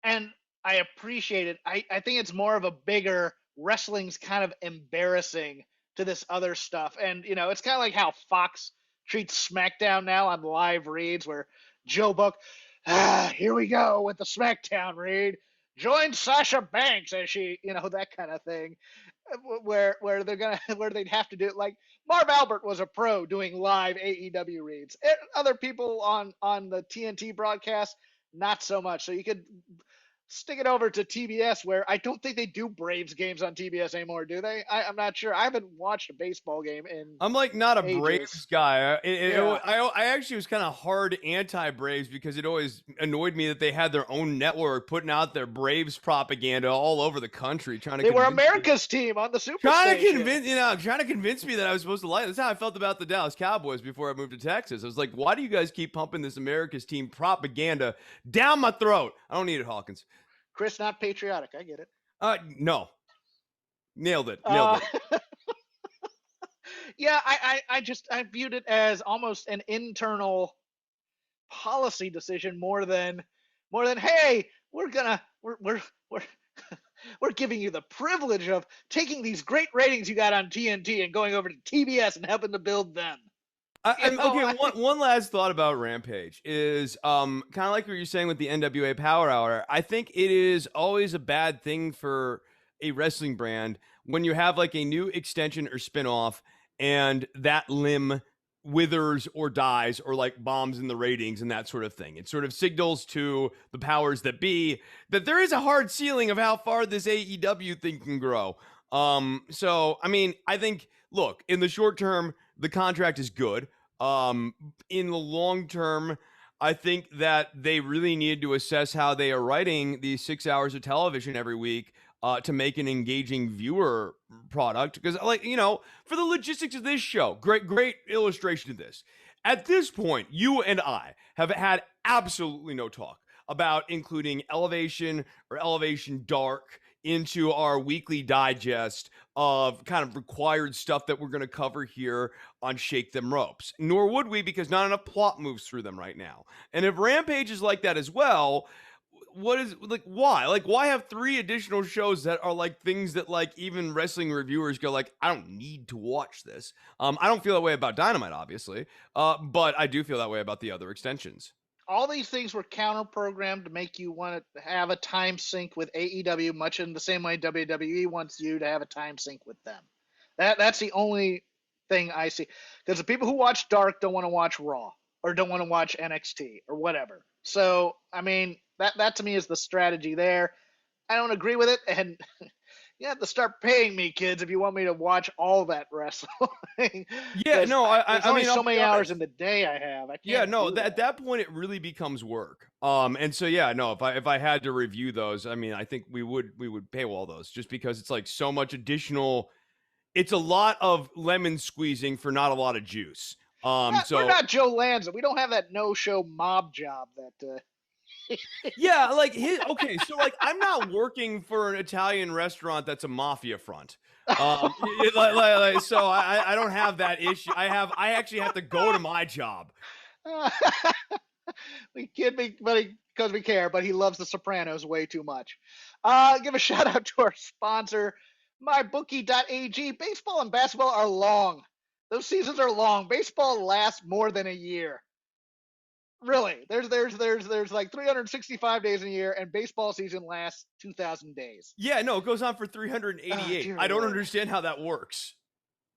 and I appreciate it. I think it's more of a bigger wrestling's kind of embarrassing to this other stuff, and it's kind of like how Fox treats SmackDown now on live reads where Joe Buck, here we go with the SmackDown read. Join Sasha Banks as she, that kind of thing, where they'd have to do it like Marv Albert was a pro doing live AEW reads. Other people on the TNT broadcast, not so much. So you could stick it over to TBS, where I don't think they do Braves games on TBS anymore, do they? I'm not sure. I haven't watched a baseball game in I'm like not a ages. Braves guy. I actually was kind of hard anti-Braves because it always annoyed me that they had their own network putting out their Braves propaganda all over the country, They were America's team on the Super trying Station. trying to convince me that I was supposed to like. That's how I felt about the Dallas Cowboys before I moved to Texas. I was like, why do you guys keep pumping this America's team propaganda down my throat? I don't need it, Hawkins. Chris, not patriotic. I get it. No. Nailed it. Yeah, I viewed it as almost an internal policy decision more than hey, we're giving you the privilege of taking these great ratings you got on TNT and going over to TBS and helping to build them. One last thought about Rampage is kind of like what you're saying with the NWA Power Hour. I think it is always a bad thing for a wrestling brand when you have like a new extension or spinoff and that limb withers or dies or like bombs in the ratings and that sort of thing. It sort of signals to the powers that be that there is a hard ceiling of how far this AEW thing can grow. So, I mean, I think, look, in the short term, the contract is good. In the long term, I think that they really need to assess how they are writing these 6 hours of television every week to make an engaging viewer product. Because, for the logistics of this show, great illustration of this. At this point, you and I have had absolutely no talk about including Elevation or Elevation Dark into our weekly digest of kind of required stuff that we're going to cover here on Shake Them Ropes. Nor would we, because not enough plot moves through them right now. And if Rampage is like that as well, why have 3 additional shows that are like things that like even wrestling reviewers go like, I don't need to watch this. I don't feel that way about Dynamite, obviously, but I do feel that way about the other extensions. All these things were counter-programmed to make you want to have a time sync with AEW, much in the same way WWE wants you to have a time sync with them. That's the only thing I see. Because the people who watch Dark don't want to watch Raw or don't want to watch NXT or whatever. So, I mean, that to me is the strategy there. I don't agree with it, and you have to start paying me, kids, if you want me to watch all that wrestling. Yeah, no, there's only so many hours in the day I have. I can't at that point it really becomes work. And so if I had to review those, I mean, I think we would paywall those just because it's like so much additional. It's a lot of lemon squeezing for not a lot of juice. We're not Joe Lanza. We don't have that no-show mob job that. Yeah, so I'm not working for an Italian restaurant that's a mafia front. So I don't have that issue. I actually have to go to my job. We kid me, because we care, but he loves The Sopranos way too much. Give a shout out to our sponsor, MyBookie.ag. Baseball and basketball are long. Those seasons are long. Baseball lasts more than a year. Really, there's like 365 days in a year, and baseball season lasts 2,000 days. Yeah, no, it goes on for 388. I don't understand how that works.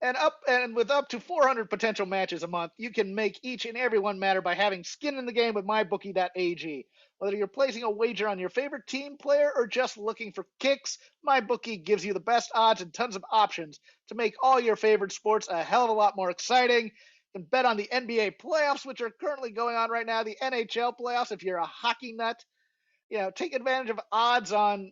And with up to 400 potential matches a month, you can make each and every one matter by having skin in the game with MyBookie.ag. Whether you're placing a wager on your favorite team player or just looking for kicks, MyBookie gives you the best odds and tons of options to make all your favorite sports a hell of a lot more exciting. You can bet on the NBA playoffs, which are currently going on right now, the NHL playoffs if you're a hockey nut. Take advantage of odds on,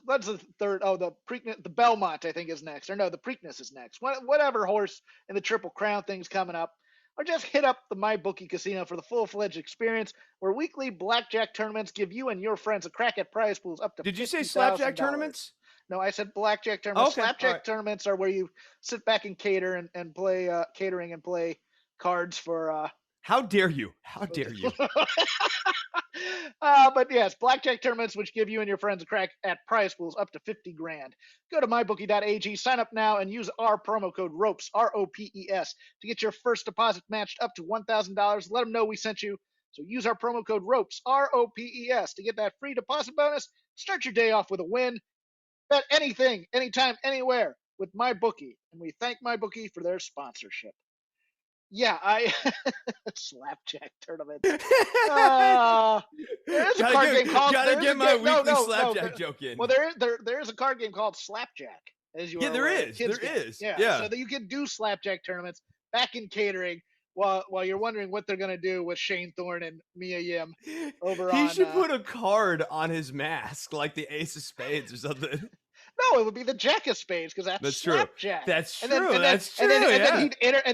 what's the third? Oh, the Belmont, I think, is next. Or no, the Preakness is next. Whatever horse in the Triple Crown thing's coming up. Or just hit up the MyBookie Casino for the full-fledged experience, where weekly blackjack tournaments give you and your friends a crack at prize pools up to $50,000. Did you say slapjack tournaments? No, I said blackjack tournaments. Okay, Slapjack tournaments are where you sit back and cater and play catering and play cards for How dare you? How dare you? But yes, blackjack tournaments which give you and your friends a crack at prize pools up to 50 grand. Go to mybookie.ag, sign up now, and use our promo code ROPES, ROPES, to get your first deposit matched up to $1,000. Let them know we sent you. So use our promo code ROPES, ROPES, to get that free deposit bonus. Start your day off with a win. Bet anything, anytime, anywhere with MyBookie. And we thank MyBookie for their sponsorship. Yeah, slapjack tournament. There's a card game called. Gotta get my weekly slapjack joke in. Well, there is a card game called Slapjack. As you there is. Yeah. So that you can do slapjack tournaments back in catering while you're wondering what they're gonna do with Shane Thorne and Mia Yim over on. He should put a card on his mask, like the Ace of Spades or something. No, it would be the Jack of Spades because that's slapjack. True. That's true. That's true. And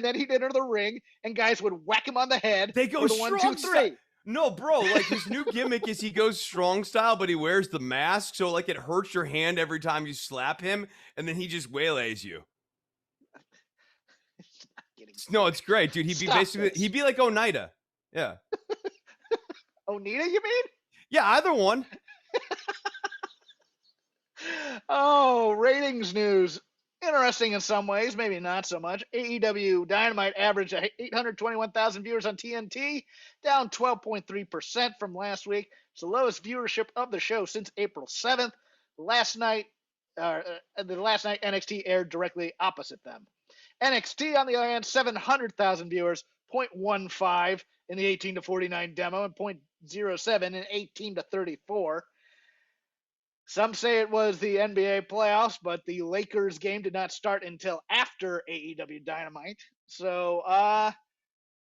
then he'd enter the ring, and guys would whack him on the head. They go strong 1, 2, 3. No, bro. Like his new gimmick is he goes strong style, but he wears the mask, so like it hurts your hand every time you slap him, and then he just waylays you. No, it's great, dude. He'd be like Oneida. Yeah. Oneida, you mean? Yeah, either one. Oh, ratings news. Interesting in some ways, maybe not so much. AEW Dynamite averaged 821,000 viewers on TNT, down 12.3% from last week. It's the lowest viewership of the show since April 7th. The last night NXT aired directly opposite them. NXT, on the other hand, 700,000 viewers, 0.15 in the 18 to 49 demo and 0.07 in 18 to 34. Some say it was the NBA playoffs, but the Lakers game did not start until after AEW Dynamite. So, a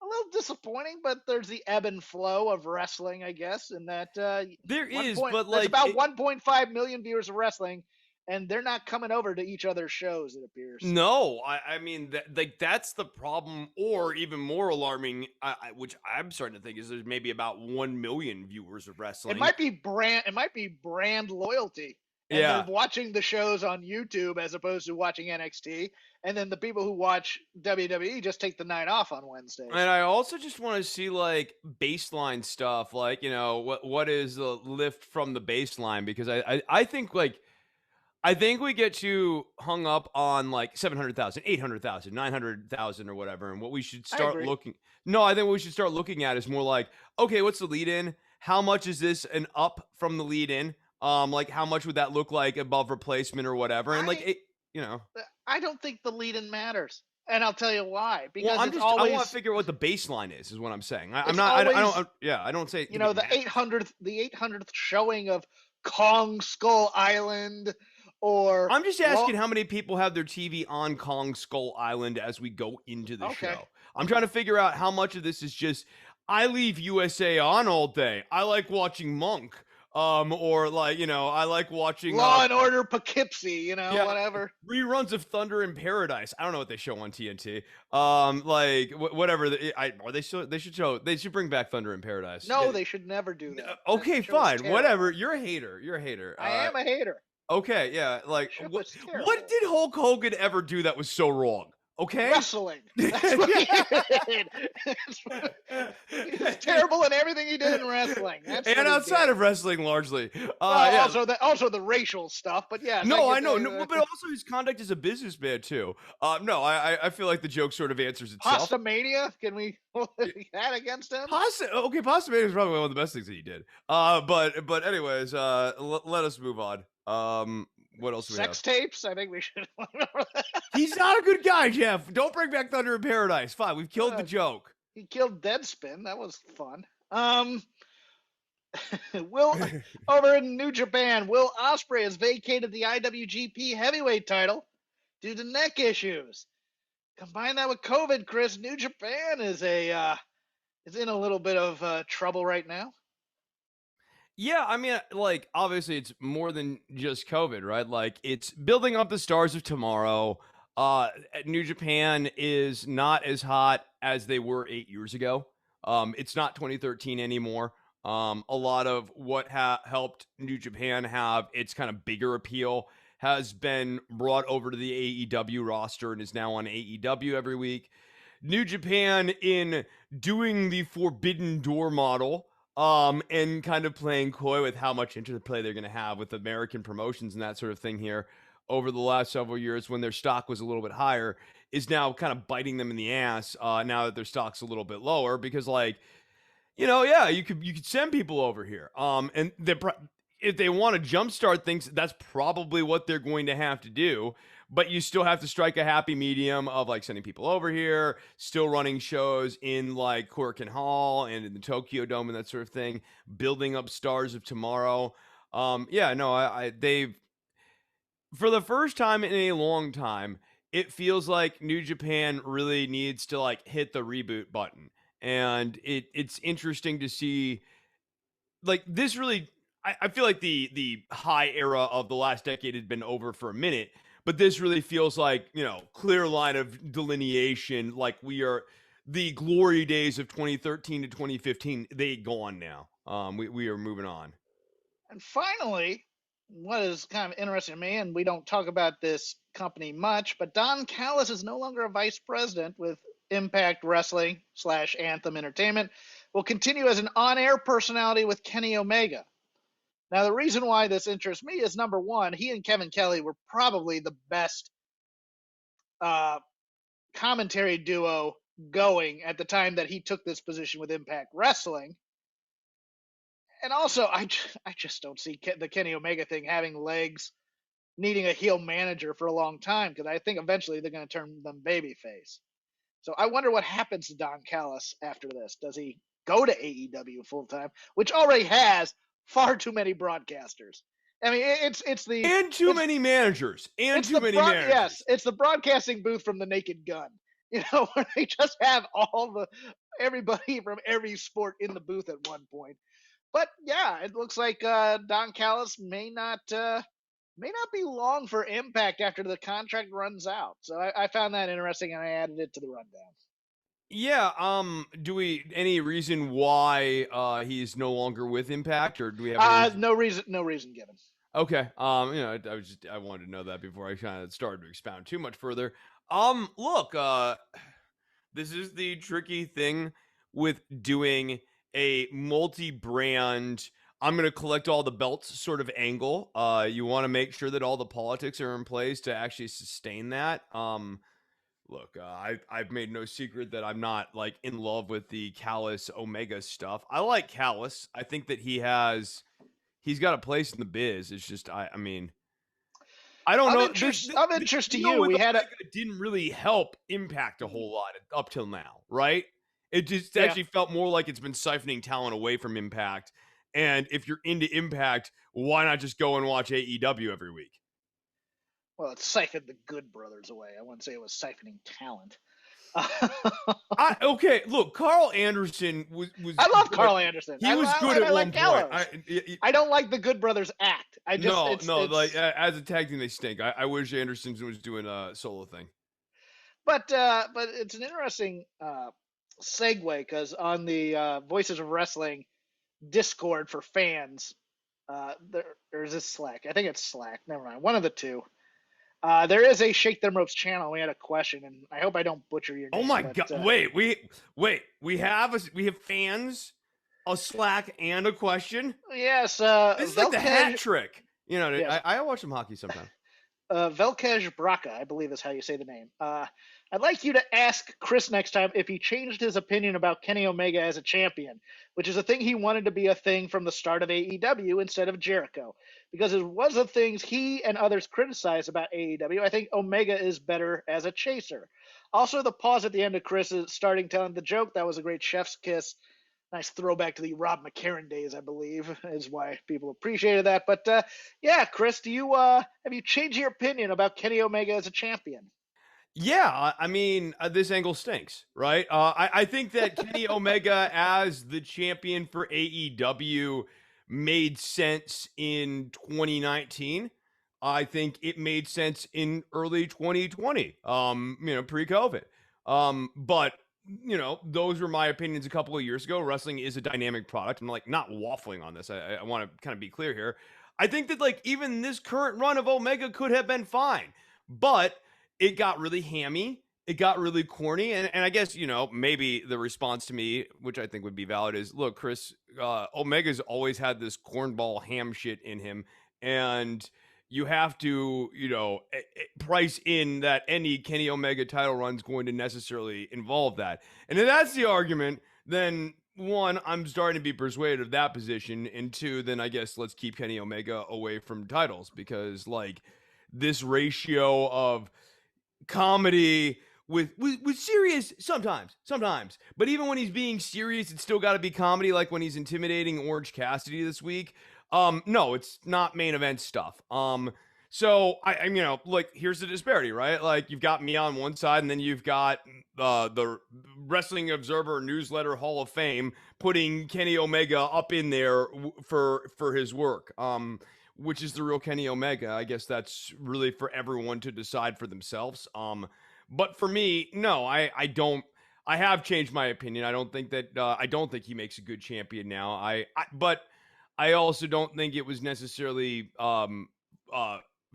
little disappointing, but there's the ebb and flow of wrestling, I guess, in that but there's like about 1.5 million viewers of wrestling, and they're not coming over to each other's shows, it appears. No, I mean, that's the problem, or even more alarming, which I'm starting to think is there's maybe about 1 million viewers of wrestling. It might be brand loyalty. And they're watching the shows on YouTube as opposed to watching NXT. And then the people who watch WWE just take the night off on Wednesdays. And I also just want to see like baseline stuff, like, you know, what is the lift from the baseline? Because I think like, I think we get too hung up on like 700,000, 800,000, 900,000 or whatever. And what we should start looking. No, I think what we should start looking at is more like, okay, what's the lead in? How much is this an up from the lead in? Like how much would that look like above replacement or whatever? And I don't think the lead in matters. And I'll tell you why. Because I want to figure out what the baseline is what I'm saying. I don't say, you know, the 800th showing of Kong Skull Island. Or I'm just asking how many people have their TV on Kong Skull Island as we go into the show. I'm trying to figure out how much of this is just, I leave USA on all day. I like watching Monk. Or like, you know, I like watching Law and Order Poughkeepsie, you know, whatever. Reruns of Thunder in Paradise. I don't know what they show on TNT. Like whatever. They should bring back Thunder in Paradise. No, they should never do that. Okay, fine. Whatever. You're a hater. I am a hater. Okay, yeah, like what did Hulk Hogan ever do that was so wrong? Okay, wrestling. That's what he did. He was terrible in everything he did in wrestling. And outside of wrestling, largely. Also the racial stuff, but yeah. No, I know, but also his conduct as a businessman too. No, I feel like the joke sort of answers itself. Pasta Mania? Can we hold that against him? Pasta Mania is probably one of the best things that he did. But anyways, let us move on. What else do we have? Sex tapes? I think we should. He's not a good guy, Jeff. Don't bring back Thunder in Paradise. Fine, we've killed the joke. He killed Deadspin. That was fun. Over in New Japan, Will Ospreay has vacated the IWGP Heavyweight title due to neck issues. Combine that with COVID, Chris. New Japan is in a little bit of trouble right now. Yeah, I mean, like, obviously it's more than just COVID, right? Like, it's building up the stars of tomorrow. New Japan is not as hot as they were 8 years ago. It's not 2013 anymore. A lot of what helped New Japan have its kind of bigger appeal has been brought over to the AEW roster and is now on AEW every week. New Japan in doing the Forbidden Door model, and kind of playing coy with how much interplay they're going to have with American promotions and that sort of thing here over the last several years when their stock was a little bit higher, is now kind of biting them in the ass now that their stock's a little bit lower, because like, yeah, you could send people over here. And if they want to jumpstart things, that's probably what they're going to have to do. But you still have to strike a happy medium of like sending people over here, still running shows in like Korakuen Hall and in the Tokyo Dome and that sort of thing, building up Stars of Tomorrow. They've, for the first time in a long time, it feels like New Japan really needs to like hit the reboot button. And it's interesting to see like this really. I feel like the high era of the last decade had been over for a minute, but this really feels like, clear line of delineation. Like the glory days of 2013 to 2015, they gone now. We are moving on. And finally, what is kind of interesting to me, and we don't talk about this company much, but Don Callis is no longer a vice president with Impact Wrestling / Anthem Entertainment, will continue as an on-air personality with Kenny Omega. Now, the reason why this interests me is, number one, he and Kevin Kelly were probably the best commentary duo going at the time that he took this position with Impact Wrestling. And also, I just don't see the Kenny Omega thing having legs, needing a heel manager for a long time, because I think eventually they're going to turn them babyface. So I wonder what happens to Don Callis after this. Does he go to AEW full time, which already has far too many broadcasters? I mean, it's too many managers and too many managers. Yes, it's the broadcasting booth from the Naked Gun. Where they just have everybody from every sport in the booth at one point. But yeah, it looks like Don Callis may not be long for Impact after the contract runs out. So I found that interesting, and I added it to the rundown. Yeah. Any reason why he's no longer with Impact, or do we have no reason given? Okay. I wanted to know that before I kind of started to expound too much further. Look, this is the tricky thing with doing a multi-brand, I'm going to collect all the belts sort of angle. You want to make sure that all the politics are in place to actually sustain that. Look, I've made no secret that I'm not like in love with the Callis Omega stuff. I like Callis. I think that he's got a place in the biz. It's just, I mean, I don't know. Of interest to you, we had it didn't really help Impact a whole lot up till now, right? It just actually felt more like it's been siphoning talent away from Impact. And if you're into Impact, why not just go and watch AEW every week? Well, it siphoned the Good Brothers away. I wouldn't say it was siphoning talent. Okay, look, Carl Anderson was I love Carl Anderson. He was good at one point. I don't like the Good Brothers act. Like as a tag team, they stink. I wish Anderson was doing a solo thing. But it's an interesting segue, because on the Voices of Wrestling Discord for fans, there's this Slack. I think it's Slack. Never mind. One of the two. There is a Shake Them Ropes channel. We had a question, and I hope I don't butcher your name. Oh my god! Wait. We have fans, a Slack, and a question. Yes. This is like the hat trick. Yes. I watch some hockey sometimes. Velkej Braka, I believe is how you say the name. I'd like you to ask Chris next time if he changed his opinion about Kenny Omega as a champion, which is a thing he wanted to be a thing from the start of AEW instead of Jericho. Because it was the things he and others criticized about AEW, I think Omega is better as a chaser. Also, the pause at the end of Chris's starting telling the joke, that was a great chef's kiss. Nice throwback to the Rob McCarran days, I believe, is why people appreciated that. But yeah, Chris, have you changed your opinion about Kenny Omega as a champion? Yeah, I mean, this angle stinks, right? I think that Kenny Omega as the champion for AEW made sense in 2019. I think it made sense in early 2020, pre-COVID. But those were my opinions a couple of years ago. Wrestling is a dynamic product. I'm like not waffling on this. I want to kind of be clear here. I think that like even this current run of Omega could have been fine, but it got really hammy it got really corny. And I guess, maybe the response to me, which I think would be valid, is look, Chris, Omega's always had this cornball ham shit in him. And you have to, price in that any Kenny Omega title run is going to necessarily involve that. And if that's the argument, then one, I'm starting to be persuaded of that position. And two, then I guess let's keep Kenny Omega away from titles, because like this ratio of comedy with serious sometimes, but even when he's being serious, it's still got to be comedy. Like when he's intimidating Orange Cassidy this week. No, it's not main event stuff. So I'm like, here's the disparity, right? Like you've got me on one side, and then you've got the Wrestling Observer Newsletter Hall of Fame putting Kenny Omega up in there for his work. Which is the real Kenny Omega. I guess that's really for everyone to decide for themselves. But for me, no, I don't. I have changed my opinion. I don't think that. I don't think he makes a good champion now. But I also don't think it was necessarily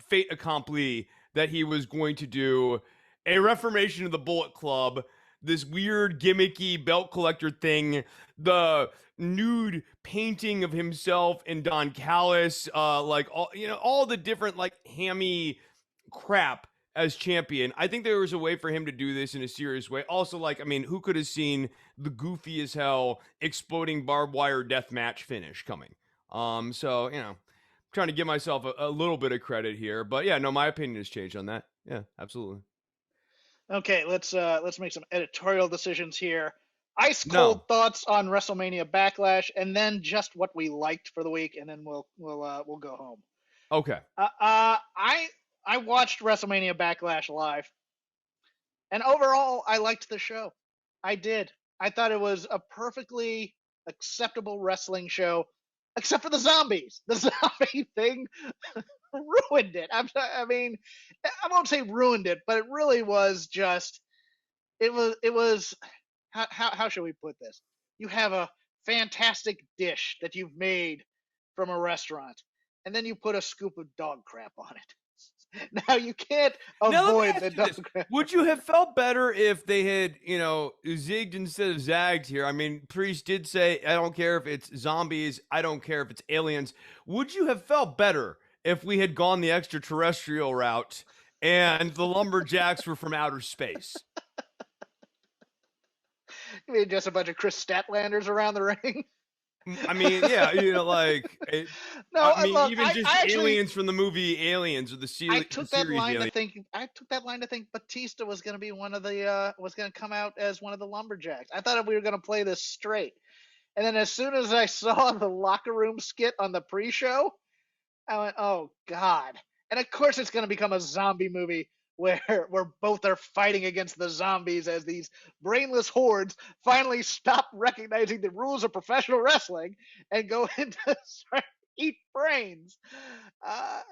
fait accompli that he was going to do a reformation of the Bullet Club, this weird gimmicky belt collector thing, the nude painting of himself and Don Callis, like all the different like hammy crap as champion. I think there was a way for him to do this in a serious way. Also, like, I mean, who could have seen the goofy as hell exploding barbed wire death match finish coming? So trying to give myself a little bit of credit here, but yeah, no, my opinion has changed on that. Yeah, absolutely. Okay, let's make some editorial decisions here. Ice cold thoughts on WrestleMania Backlash, and then just what we liked for the week, and then we'll go home. Okay. I watched WrestleMania Backlash live, and overall, I liked the show. I did. I thought it was a perfectly acceptable wrestling show, except for the zombies. The zombie thing ruined it. I mean, I won't say ruined it, but it really was just. It was. How should we put this? You have a fantastic dish that you've made from a restaurant, and then you put a scoop of dog crap on it. Now you can't avoid the dog crap. Would you have felt better if they had, zigged instead of zagged here? I mean, Priest did say, I don't care if it's zombies, I don't care if it's aliens. Would you have felt better if we had gone the extraterrestrial route and the lumberjacks were from outer space? You mean just a bunch of Chris Statlanders around the ring? I mean, yeah, aliens from the movie Aliens or the series. I took that line to think Batista was going to be one of the was going to come out as one of the lumberjacks. I thought we were going to play this straight, and then as soon as I saw the locker room skit on the pre-show, I went, "Oh God!" And of course, it's going to become a zombie movie where both are fighting against the zombies as these brainless hordes finally stop recognizing the rules of professional wrestling and go into eat brains. And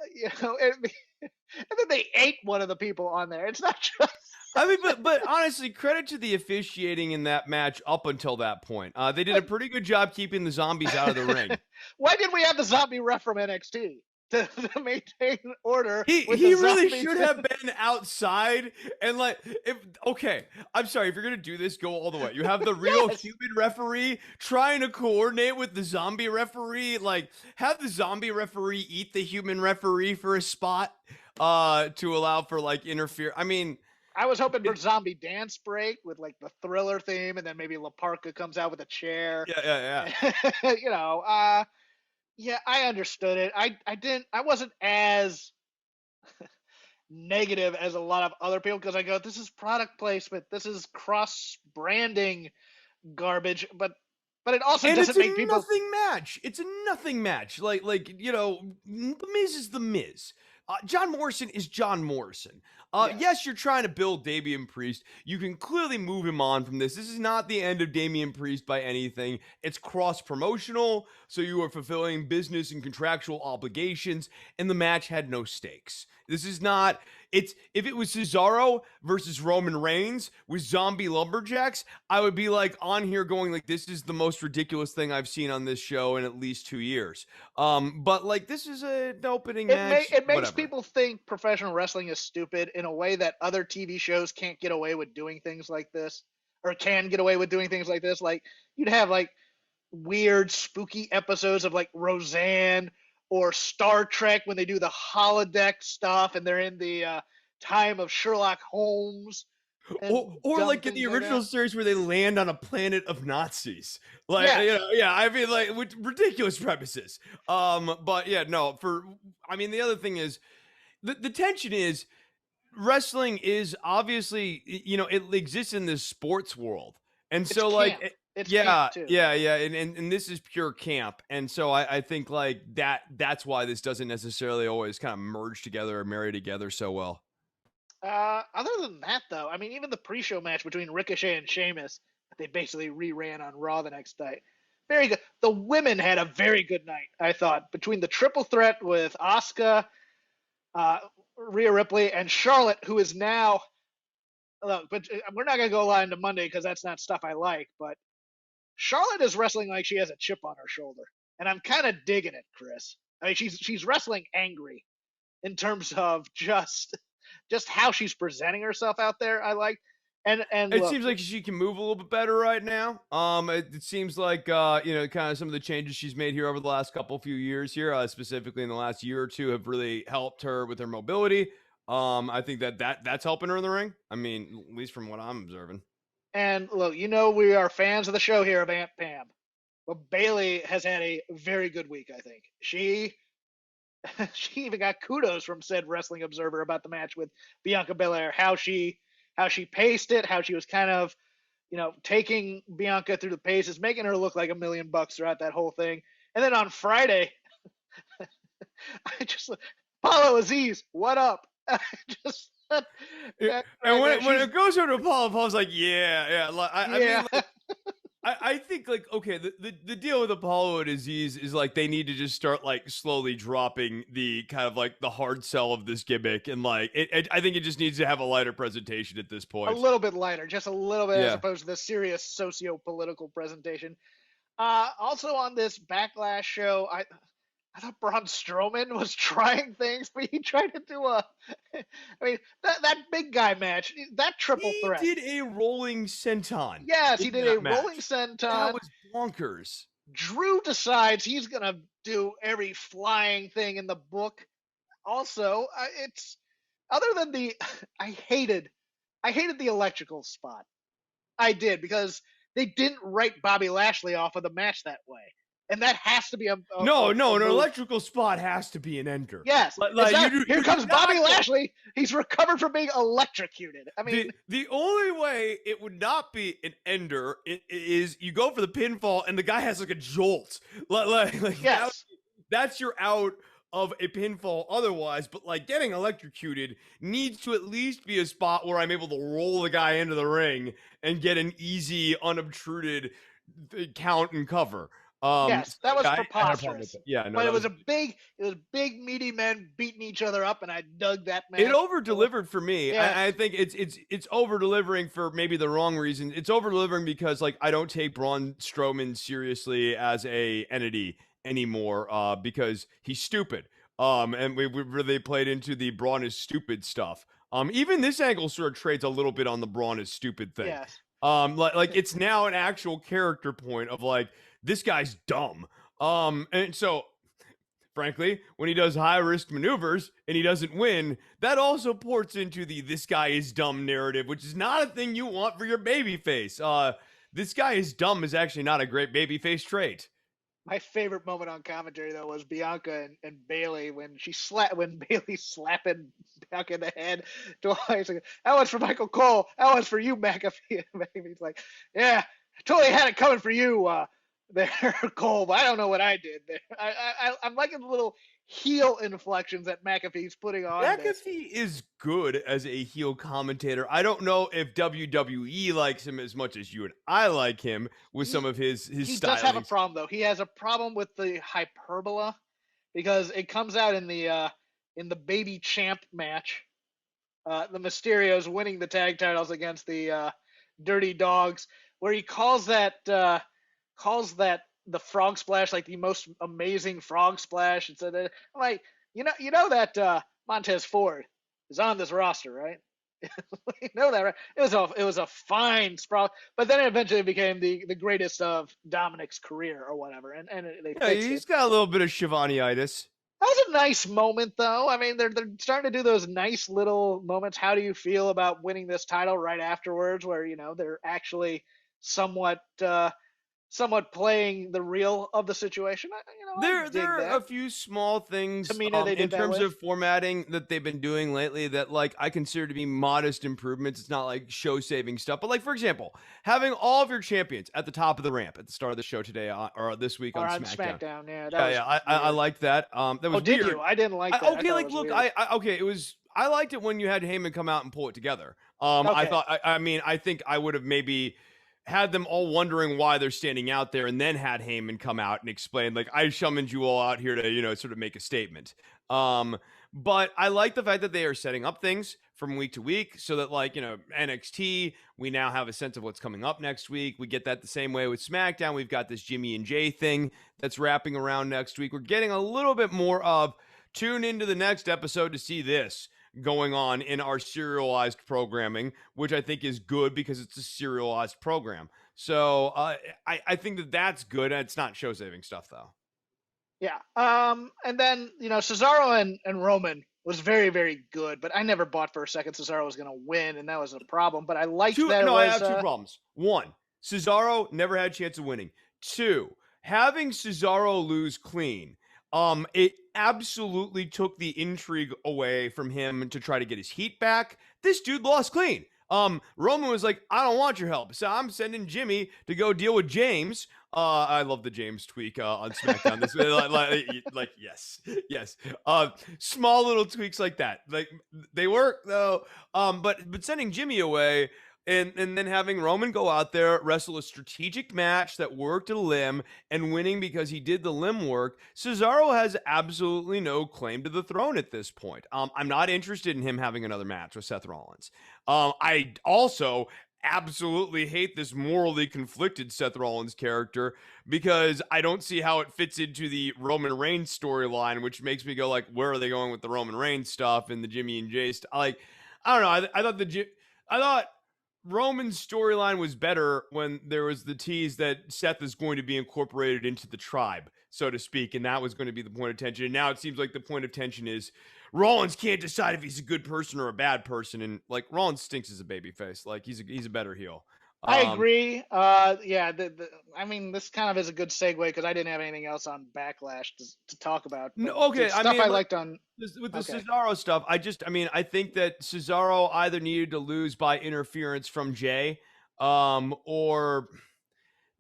then they ate one of the people on there. It's not just. I mean, but honestly, credit to the officiating in that match up until that point. They did a pretty good job keeping the zombies out of the ring. Why did we have the zombie ref from NXT? To maintain order. He really should have been outside and I'm sorry, if you're gonna do this, go all the way. You have the real human referee trying to coordinate with the zombie referee, like have the zombie referee eat the human referee for a spot to allow for interfere. I mean, I was hoping for zombie dance break with the Thriller theme, and then maybe La Parka comes out with a chair. Yeah. Yeah, I understood it. I wasn't as negative as a lot of other people, because I go, this is product placement, this is cross branding garbage, but it also doesn't make people. It's a nothing match. The Miz is the Miz. John Morrison is John Morrison. Yes, you're trying to build Damian Priest. You can clearly move him on from this. This is not the end of Damian Priest by anything. It's cross-promotional, so you are fulfilling business and contractual obligations, and the match had no stakes. This is not, if it was Cesaro versus Roman Reigns with zombie lumberjacks, I would be like on here going like, this is the most ridiculous thing I've seen on this show in at least 2 years. But like, this is an opening match. It makes whatever. people think professional wrestling is stupid in a way that other TV shows can't get away with doing things like this, or can get away with doing things like this. Like, you'd have like weird, spooky episodes of like Roseanne or Star Trek when they do the holodeck stuff and they're in the time of Sherlock Holmes. Or like in the original series where they land on a planet of Nazis. Like, I mean, like, with ridiculous premises. But yeah, no, the other thing is, the tension is, wrestling is obviously, it exists in this sports world. And so, like, it's camp too. Yeah, and this is pure camp. And so I think, like, that's why this doesn't necessarily always kind of merge together or marry together so well. Other than that, though, I mean, even the pre-show match between Ricochet and Sheamus, they basically reran on Raw the next night. Very good. The women had a very good night, I thought, between the triple threat with Asuka, Rhea Ripley, and Charlotte, who is now. Look, but we're not gonna go into Monday because that's not stuff I like. But Charlotte is wrestling like she has a chip on her shoulder, and I'm kind of digging it, Chris. I mean, she's wrestling angry in terms of just how she's presenting herself out there. I like, and it seems like she can move a little bit better right now. It seems like kind of some of the changes she's made here over the last few years here, specifically in the last year or two, have really helped her with her mobility. I think that's helping her in the ring. I mean, at least from what I'm observing. And look, we are fans of the show here of Aunt Pam. But Bayley has had a very good week, I think. She even got kudos from said Wrestling Observer about the match with Bianca Belair, how she paced it, how she was kind of, taking Bianca through the paces, making her look like $1 million throughout that whole thing. And then on Friday, Paulo Aziz, what up? And when it goes over to Paulo's like, yeah. I mean, like, I think, like, okay, the deal with Apollo and Aziz is, like, they need to just start, like, slowly dropping the kind of, like, the hard sell of this gimmick. And, like, I think it just needs to have a lighter presentation at this point. A little bit lighter, just a little bit, as opposed to the serious socio-political presentation. Also on this Backlash show, I thought Braun Strowman was trying things, but he tried to do that big guy match, that triple threat. He did a rolling senton. Yes, he did a rolling senton. That was bonkers. Drew decides he's going to do every flying thing in the book. Also, it's other than I hated the electrical spot. I did, because they didn't write Bobby Lashley off of the match that way. And that has to be an electrical spot has to be an ender. Yes. Here comes Bobby Lashley. He's recovered from being electrocuted. I mean, the only way it would not be an ender is you go for the pinfall and the guy has like a jolt. Yes. That's your out of a pinfall otherwise, but like getting electrocuted needs to at least be a spot where I'm able to roll the guy into the ring and get an easy, unobtruded count and cover. Yes, that was preposterous. But it was big, meaty men beating each other up, and I dug that match. It over-delivered for me. Yeah. I think it's over-delivering for maybe the wrong reason. It's over-delivering because, like, I don't take Braun Strowman seriously as a entity anymore because he's stupid. And we really played into the Braun is stupid stuff. Even this angle sort of trades a little bit on the Braun is stupid thing. Yes. Like it's now an actual character point of like, this guy's dumb. And so, frankly, when he does high-risk maneuvers and he doesn't win, that also ports into the this guy is dumb narrative, which is not a thing you want for your babyface. This guy is dumb is actually not a great babyface trait. My favorite moment on commentary, though, was Bianca and Bayley when Bayley slapping Bianca in the head. Twice. That one's for Michael Cole. That one's for you, McAfee. McAfee's like, yeah, I totally had it coming for you, there, Cole, but I don't know what I did there. I'm liking the little heel inflections that McAfee's putting on. McAfee is good as a heel commentator. I don't know if WWE likes him as much as you and I like him with some of his stylings. He does have a problem, though. He has a problem with the hyperbola because it comes out in the Baby Champ match the Mysterios winning the tag titles against the Dirty Dogs, where he calls that the frog splash like the most amazing frog splash. And so I'm like, you know that Montez Ford is on this roster, right? You know that, right? It was a fine sprawl, but then it eventually became the greatest of Dominic's career or whatever, and they fixed he's it. got a little bit of Shivani-itis. That was a nice moment, though. I mean, they're starting to do those nice little moments. How do you feel about winning this title right afterwards, where they're actually somewhat playing the real of the situation? There are a few small things in terms of formatting that they've been doing lately that I consider to be modest improvements. It's not like show-saving stuff, but for example, having all of your champions at the top of the ramp at the start of the show today or this week on SmackDown. Yeah, I liked that. That was did weird. you? I didn't like that. It was. I liked it when you had Heyman come out and pull it together. Okay. I think I would have maybe had them all wondering why they're standing out there, and then had Heyman come out and explain, I summoned you all out here to, sort of make a statement. But I like the fact that they are setting up things from week to week so that, NXT, we now have a sense of what's coming up next week. We get that the same way with SmackDown. We've got this Jimmy and Jay thing that's wrapping around next week. We're getting a little bit more of tune into the next episode to see this going on in our serialized programming, which I think is good because it's a serialized program. So I think that that's good. It's not show-saving stuff, though. Yeah. And then, Cesaro and Roman was very, very good, but I never bought for a second Cesaro was going to win, and that was a problem. But I liked that. No, I have two problems. One, Cesaro never had a chance of winning. Two, having Cesaro lose clean, it absolutely took the intrigue away from him to try to get his heat back. This dude lost clean. Roman was like, I don't want your help, so I'm sending Jimmy to go deal with James. I love the James tweak on SmackDown. This yes. Small little tweaks like that, they work though. But sending Jimmy away. And then having Roman go out there, wrestle a strategic match that worked a limb, and winning because he did the limb work. Cesaro has absolutely no claim to the throne at this point. I'm not interested in him having another match with Seth Rollins. I also absolutely hate this morally conflicted Seth Rollins character because I don't see how it fits into the Roman Reigns storyline, which makes me go where are they going with the Roman Reigns stuff and the Jimmy and Jay stuff? I don't know. I thought Roman's storyline was better when there was the tease that Seth is going to be incorporated into the tribe, so to speak, and that was going to be the point of tension. And now it seems like the point of tension is Rollins can't decide if he's a good person or a bad person, and Rollins stinks as a babyface. He's a better heel. I agree. Yeah. I mean, this kind of is a good segue because I didn't have anything else on Backlash to talk about. No, okay. I liked on with the Cesaro stuff. I think that Cesaro either needed to lose by interference from Jay, or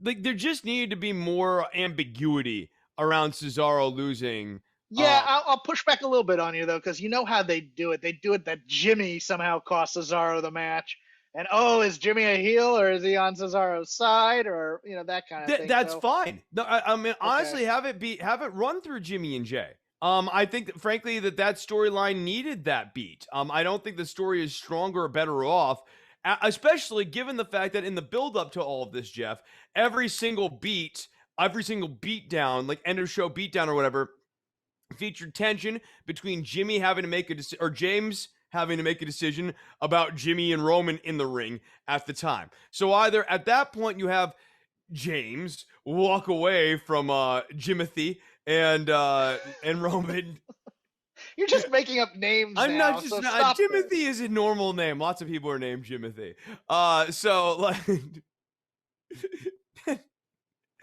there just needed to be more ambiguity around Cesaro losing. Yeah, I'll push back a little bit on you though, because you know how they do it. They do it that Jimmy somehow cost Cesaro the match. And is Jimmy a heel or is he on Cesaro's side or that kind of thing? That's fine. No, I mean honestly, have it run through Jimmy and Jay. I think frankly that storyline needed that beat. I don't think the story is stronger or better off, especially given the fact that in the build up to all of this, Jeff, every single beatdown, end of show beatdown or whatever, featured tension between Jimmy having to make a decision or James having to make a decision about Jimmy and Roman in the ring at the time. So either at that point you have James walk away from Jimithy and Roman. You're just making up names. I'm now, not just so not. Jimithy is a normal name. Lots of people are named Jimithy.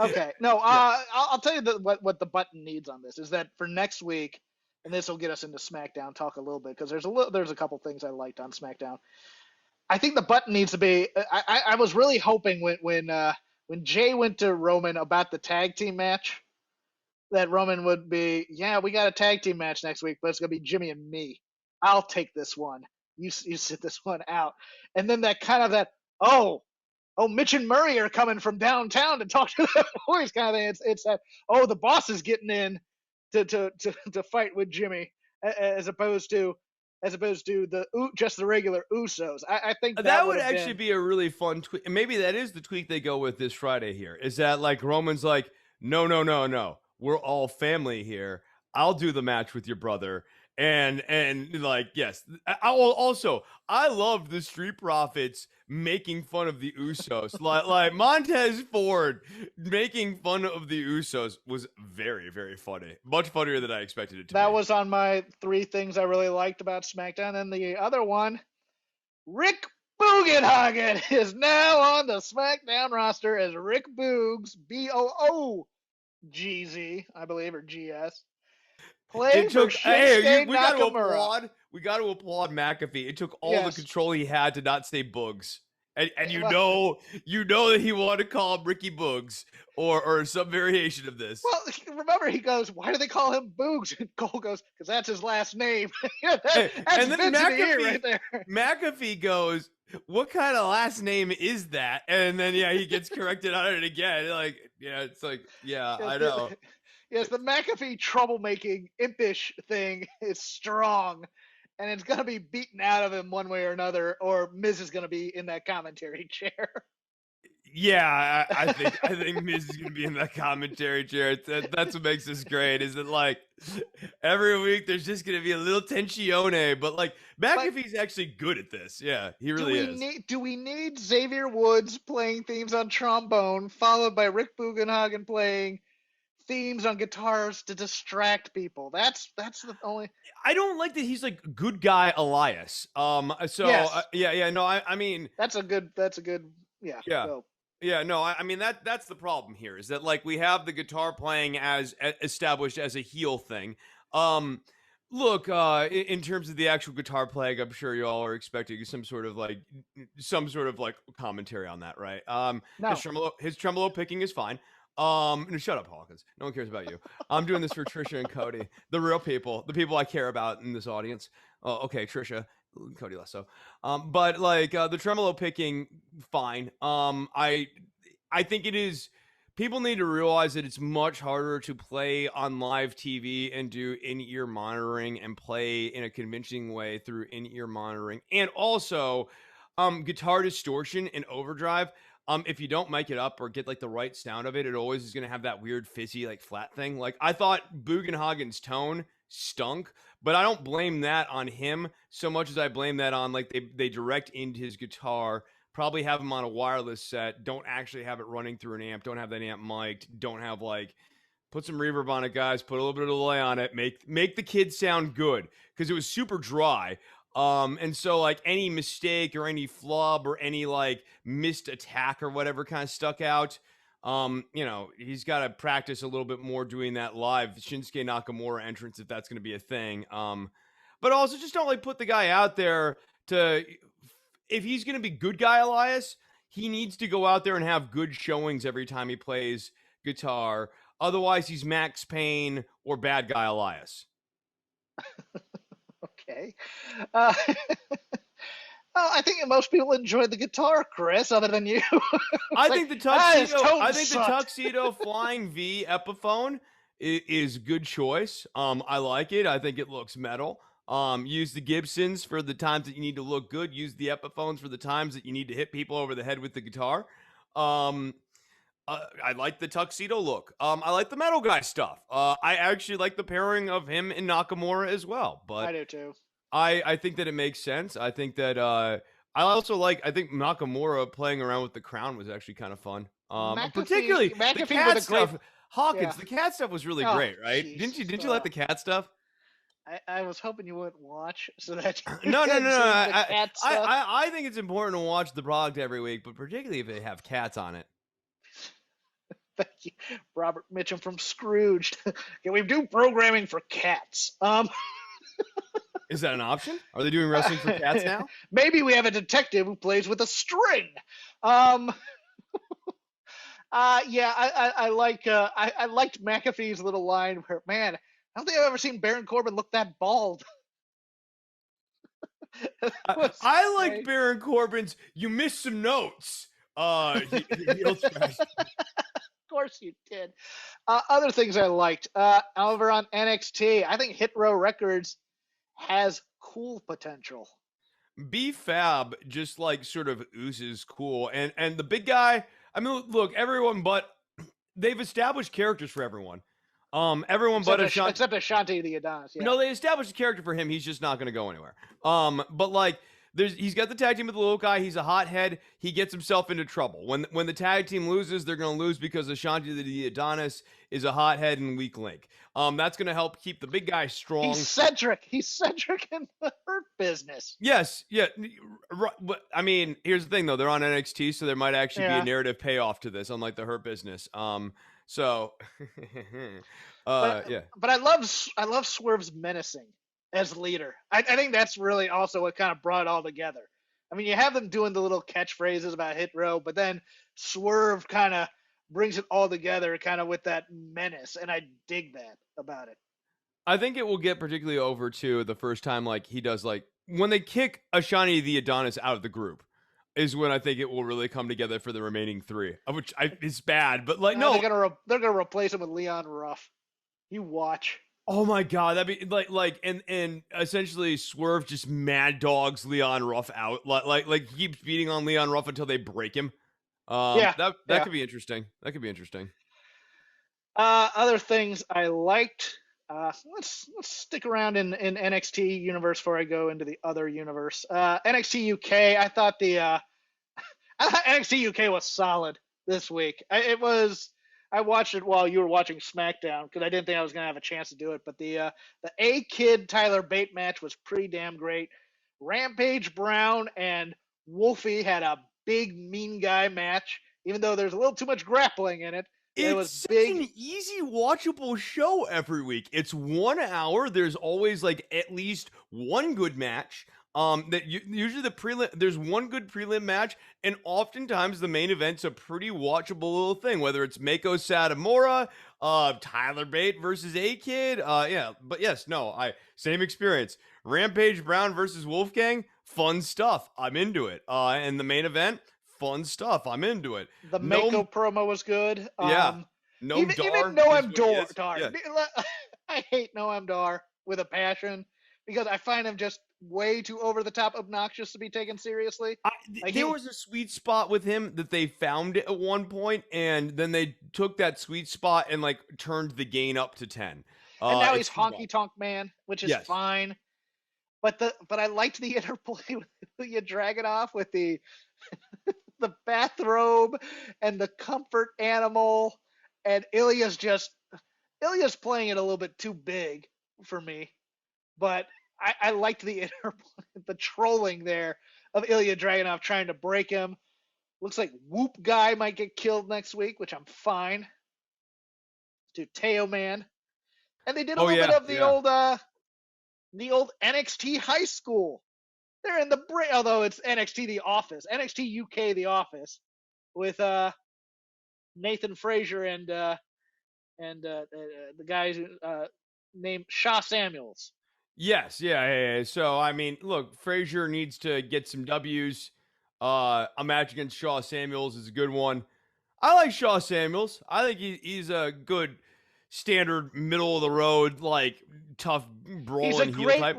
Okay. No. I'll tell you what the button needs on this is that for next week. And this will get us into SmackDown talk a little bit because there's a couple things I liked on SmackDown. I think the button needs to be. I was really hoping when Jay went to Roman about the tag team match, that Roman would be, we got a tag team match next week, but it's gonna be Jimmy and me. I'll take this one. You sit this one out, and then that kind of Mitch and Murray are coming from downtown to talk to the boys kind of thing. It's that the boss is getting in. To fight with Jimmy, as opposed to as opposed to just the regular Usos. I think that would actually be a really fun tweak. And maybe that is the tweak they go with this Friday here. Is that like Roman's like, no, we're all family here. I'll do the match with your brother. And like, yes. I love the Street Profits making fun of the Usos. like Montez Ford making fun of the Usos was very, very funny. Much funnier than I expected it to be. That was on my 3 things I really liked about SmackDown. And the other one, Rick Bugenhagen is now on the SmackDown roster as Rick Boogs, BOOGZ, I believe, or GS. Playing for Shinsuke Nakamura. We got to applaud McAfee. It took all the control he had to not say Boogs. And you know that he wanted to call him Ricky Boogs or some variation of this. Well, remember, he goes, why do they call him Boogs? And Cole goes, because that's his last name. That's and then McAfee, right there. McAfee goes, what kind of last name is that? And then, he gets corrected on it again. Like, it's like, I know. Yes, the McAfee troublemaking, impish thing is strong. And it's going to be beaten out of him one way or another, or Miz is going to be in that commentary chair. Yeah, I think Miz is going to be in that commentary chair. That's what makes this great, is that, like, every week there's just going to be a little tensione, but, like, McAfee's actually good at this. Yeah, he really is. Do we need Xavier Woods playing themes on trombone, followed by Rick Bugenhagen playing themes on guitars to distract people? That's the only. I don't like that he's like good guy Elias. Yes. I mean that's a good I mean that's the problem here, is that like we have the guitar playing as established as a heel thing. Look, in terms of the actual guitar playing, I'm sure you all are expecting some sort of like commentary on that, right? No. His tremolo picking is fine. No, shut up, Hawkins. No one cares about you. I'm doing this for Trisha and Cody, the real people, the people I care about in this audience. Oh, okay, Trisha, Cody less so. But like the tremolo picking, fine. I think it is. People need to realize that it's much harder to play on live TV and do in-ear monitoring and play in a convincing way through in-ear monitoring, and also guitar distortion and overdrive. If you don't mic it up or get like the right sound of it, it always is going to have that weird fizzy like flat thing. Like I thought Bugenhagen's tone stunk, but I don't blame that on him so much as I blame that on like they direct into his guitar, probably have him on a wireless set, don't actually have it running through an amp, don't have that amp mic'd, don't have like put some reverb on it, guys, put a little bit of delay on it, make the kid sound good, because it was super dry. And so like any mistake or any flub or any like missed attack or whatever kind of stuck out. He's got to practice a little bit more doing that live Shinsuke Nakamura entrance, if that's going to be a thing. But also just don't like put the guy out there if he's going to be good guy Elias, he needs to go out there and have good showings every time he plays guitar. Otherwise he's Max Payne or bad guy Elias. Okay. I think most people enjoyed the guitar, Chris, other than you. I think the tuxedo flying V Epiphone is a good choice. I like it. I think it looks metal. Use the Gibsons for the times that you need to look good. Use the Epiphones for the times that you need to hit people over the head with the guitar. I like the tuxedo look. I like the metal guy stuff. I actually like the pairing of him and Nakamura as well. But I do too. I think that it makes sense. I think that I think Nakamura playing around with the crown was actually kind of fun. Particularly the cat stuff. Hawkins, the cat stuff was really great, right? Didn't you like the cat stuff? I was hoping you wouldn't watch so that no. I think it's important to watch the product every week, but particularly if they have cats on it. Thank you, Robert Mitchum from Scrooged. Can we do programming for cats? Is that an option? Are they doing wrestling for cats now? Maybe we have a detective who plays with a string. I liked McAfee's little line where, man, I don't think I've ever seen Baron Corbin look that bald. I liked Baron Corbin's "You missed some notes." Heel trash. Of course you did. Other things I liked. Over on NXT, I think Hit Row Records has cool potential. B-Fab just like sort of oozes cool, and the big guy. I mean, look, everyone but they've established characters for everyone. Everyone except but Ashanti. Except Ashanti the Adonis. Yeah. No, they established a character for him. He's just not going to go anywhere. But like, he's got the tag team with the little guy. He's a hothead. He gets himself into trouble. When the tag team loses, they're going to lose because Ashanti the Adonis is a hothead and weak link. That's going to help keep the big guy strong. He's Cedric in the Hurt Business. Yes, yeah. I mean, here's the thing though. They're on NXT, so there might actually be a narrative payoff to this, unlike the Hurt Business. So, yeah. But I love Swerve's menacing as leader. I think that's really also what kind of brought it all together. I mean, you have them doing the little catchphrases about hit row, but then Swerve kind of brings it all together kind of with that menace, and I dig that about it. I think it will get particularly over too the first time like he does like when they kick Ashanti the Adonis out of the group is when I think it will really come together for the remaining three, of which is bad, but like no, they're gonna replace him with Leon Ruff. You watch. Oh my god, that'd be like and essentially Swerve just mad dogs Leon Ruff out, like he keeps beating on Leon Ruff until they break him. That could be interesting. That could be interesting. Other things I liked. Let's stick around in NXT universe before I go into the other universe. NXT UK. I thought NXT UK was solid this week. I watched it while you were watching SmackDown because I didn't think I was going to have a chance to do it. But the A-Kid Tyler Bate match was pretty damn great. Rampage Brown and Wolfie had a big mean guy match, even though there's a little too much grappling in it. It's big. An easy watchable show every week. It's 1 hour. There's always like at least one good match. Usually the prelim, there's one good prelim match, and oftentimes the main event's a pretty watchable little thing. Whether it's Mako Satomura, Tyler Bate versus A-Kid, but yes, same experience. Rampage Brown versus Wolfgang, fun stuff. I'm into it. And the main event, fun stuff. I'm into it. The Mako promo was good. Even Noam Dar. Yeah. I hate Noam Dar with a passion because I find him just way too over the top obnoxious to be taken seriously. There was a sweet spot with him that they found at one point, and then they took that sweet spot and like turned the gain up to 10. And now he's Honky Tonk Man, which is fine. But I liked the interplay with Ilya Dragunov with the the bathrobe and the comfort animal, and Ilya's playing it a little bit too big for me. But I liked the trolling there of Ilya Dragunov trying to break him. Looks like Whoop Guy might get killed next week, which I'm fine. To Teo Man. And they did a little bit of the old NXT High School. They're in the break, although it's NXT The Office. NXT UK The Office with Nathan Frazier and the guys named Shaw Samuels. Yes, yeah. So, I mean, look, Frazier needs to get some W's. A match against Shaw Samuels is a good one. I like Shaw Samuels. I think he's a good standard middle of the road, like tough brawling heel type.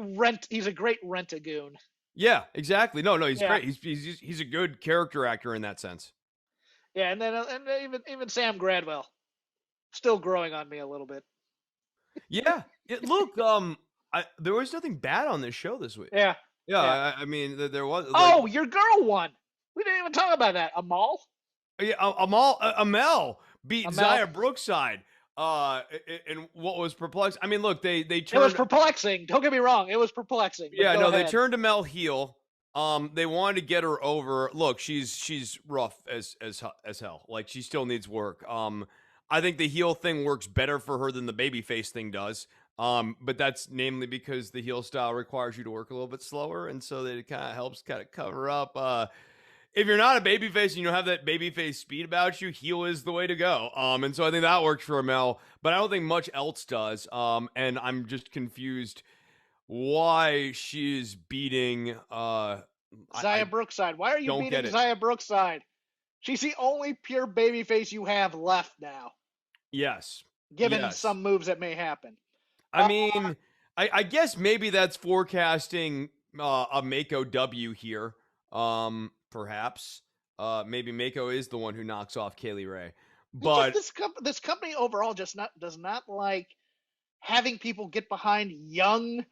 He's a great rent-a-goon. Yeah, exactly. No, he's great. He's a good character actor in that sense. Yeah, and then even Sam Gradwell, still growing on me a little bit. Yeah. Look, there was nothing bad on this show this week. Yeah. I mean, there was. Oh, your girl won. We didn't even talk about that. Amal. Yeah, Amel beat Zaya Brookside. And what was perplexing? I mean, look, they turned. It was perplexing. Don't get me wrong. It was perplexing. Yeah, no, they turned Amel heel. They wanted to get her over. Look, she's rough as hell. Like she still needs work. I think the heel thing works better for her than the babyface thing does. But that's namely because the heel style requires you to work a little bit slower, and so that it kind of helps cover up. If you're not a babyface and you don't have that babyface speed about you, heel is the way to go. And so I think that works for Amel, but I don't think much else does. And I'm just confused why she's beating Zaya Brookside. Why are you beating Zaya Brookside? She's the only pure babyface you have left now. Yes. Given some moves that may happen. I mean, I guess maybe that's forecasting a Mako W here. Perhaps. Maybe Mako is the one who knocks off Kaylee Ray. But this company overall does not like having people get behind young,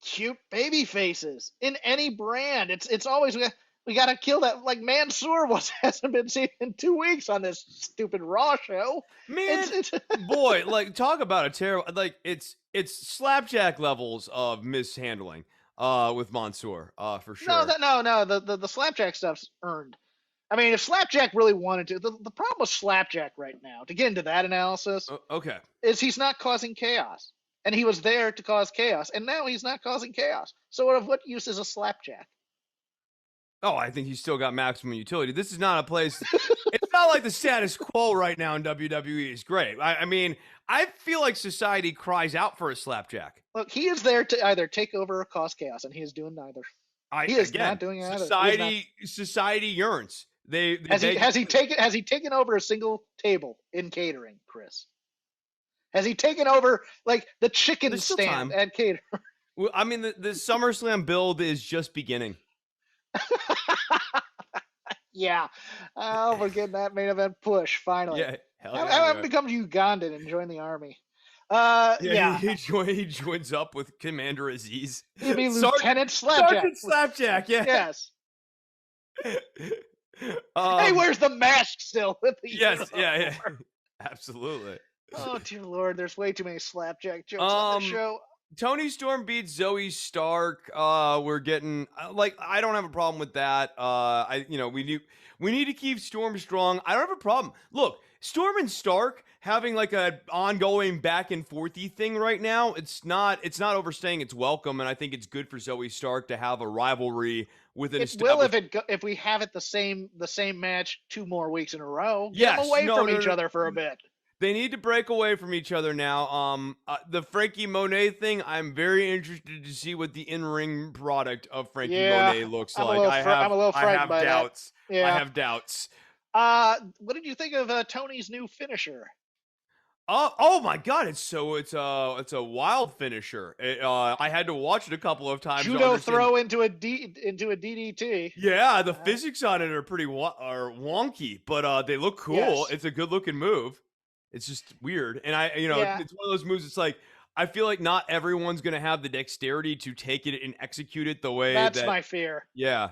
cute baby faces in any brand. It's always we got to kill that. Like Mansoor hasn't been seen in 2 weeks on this stupid Raw show. Man, boy, like talk about a terrible. Like it's slapjack levels of mishandling. With Mansoor, for sure. No. The slapjack stuff's earned. I mean, if Slapjack really wanted to, the problem with Slapjack right now, to get into that analysis, okay, is he's not causing chaos. And he was there to cause chaos, and now he's not causing chaos. So what use is a Slapjack? Oh, I think he's still got maximum utility. This is not a place. It's not like the status quo right now in WWE is great. I mean, I feel like society cries out for a Slapjack. Look, he is there to either take over or cause chaos, and he is doing neither. He is not doing either. Society yearns. Has he taken over a single table in catering, Chris? Has he taken over like the chicken stand at catering? Well, I mean, the SummerSlam build is just beginning. Yeah. Oh, we're getting that main event push finally. Yeah. How about become Ugandan and join the army? He joins up with Commander Aziz. He'd be Lieutenant Slapjack. Sergeant Slapjack, yeah. Yes. Hey, where's the mask still? Yes, yeah. Absolutely. Oh, dear Lord, there's way too many Slapjack jokes on the show. Toni Storm beats Zoe Stark. We're getting I don't have a problem with that. We need to keep Storm strong. I don't have a problem. Look, Storm and Stark having like a ongoing back and forthy thing right now. It's not overstaying its welcome, and I think it's good for Zoe Stark to have a rivalry with an established. It will if we have it the same match 2 more weeks in a row. Get them away from each other for a bit. They need to break away from each other now. The Frankie Monet thing, I'm very interested to see what the in-ring product of Frankie Monet looks like. I'm a little frightened by doubts. That. Yeah. I have doubts. What did you think of Tony's new finisher? Oh my God! It's a wild finisher. I had to watch it a couple of times. Judo throw into a DDT. Yeah, the physics on it are pretty wonky, but they look cool. Yes. It's a good looking move. It's just weird, and it's one of those moves. It's like I feel like not everyone's gonna have the dexterity to take it and execute it the way. That's my fear. Yeah,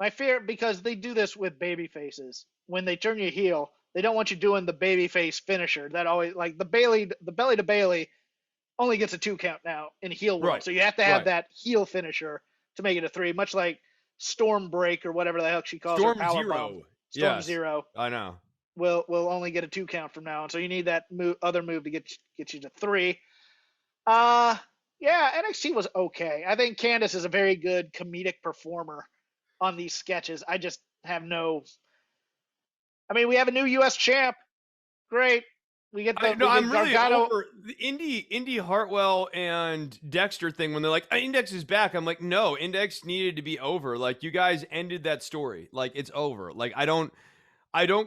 my fear, because they do this with baby faces. When they turn you heel, they don't want you doing the baby face finisher. That always, like the belly to Bailey only gets a 2 count now in heel world. Right. So you have to have that heel finisher to make it a 3, much like Storm Break or whatever the hell she calls Storm her power Zero. bomb. Storm Zero. I know. Will only get a 2 count from now on. So you need that other move to get you to 3. NXT was okay. I think Candice is a very good comedic performer on these sketches. I just have no. I mean, we have a new U.S. champ. Great. We get the. I'm really over the Indy Hartwell and Dexter thing when they're like, Index is back. I'm like, no, Index needed to be over. Like, you guys ended that story. Like, it's over. Like, I don't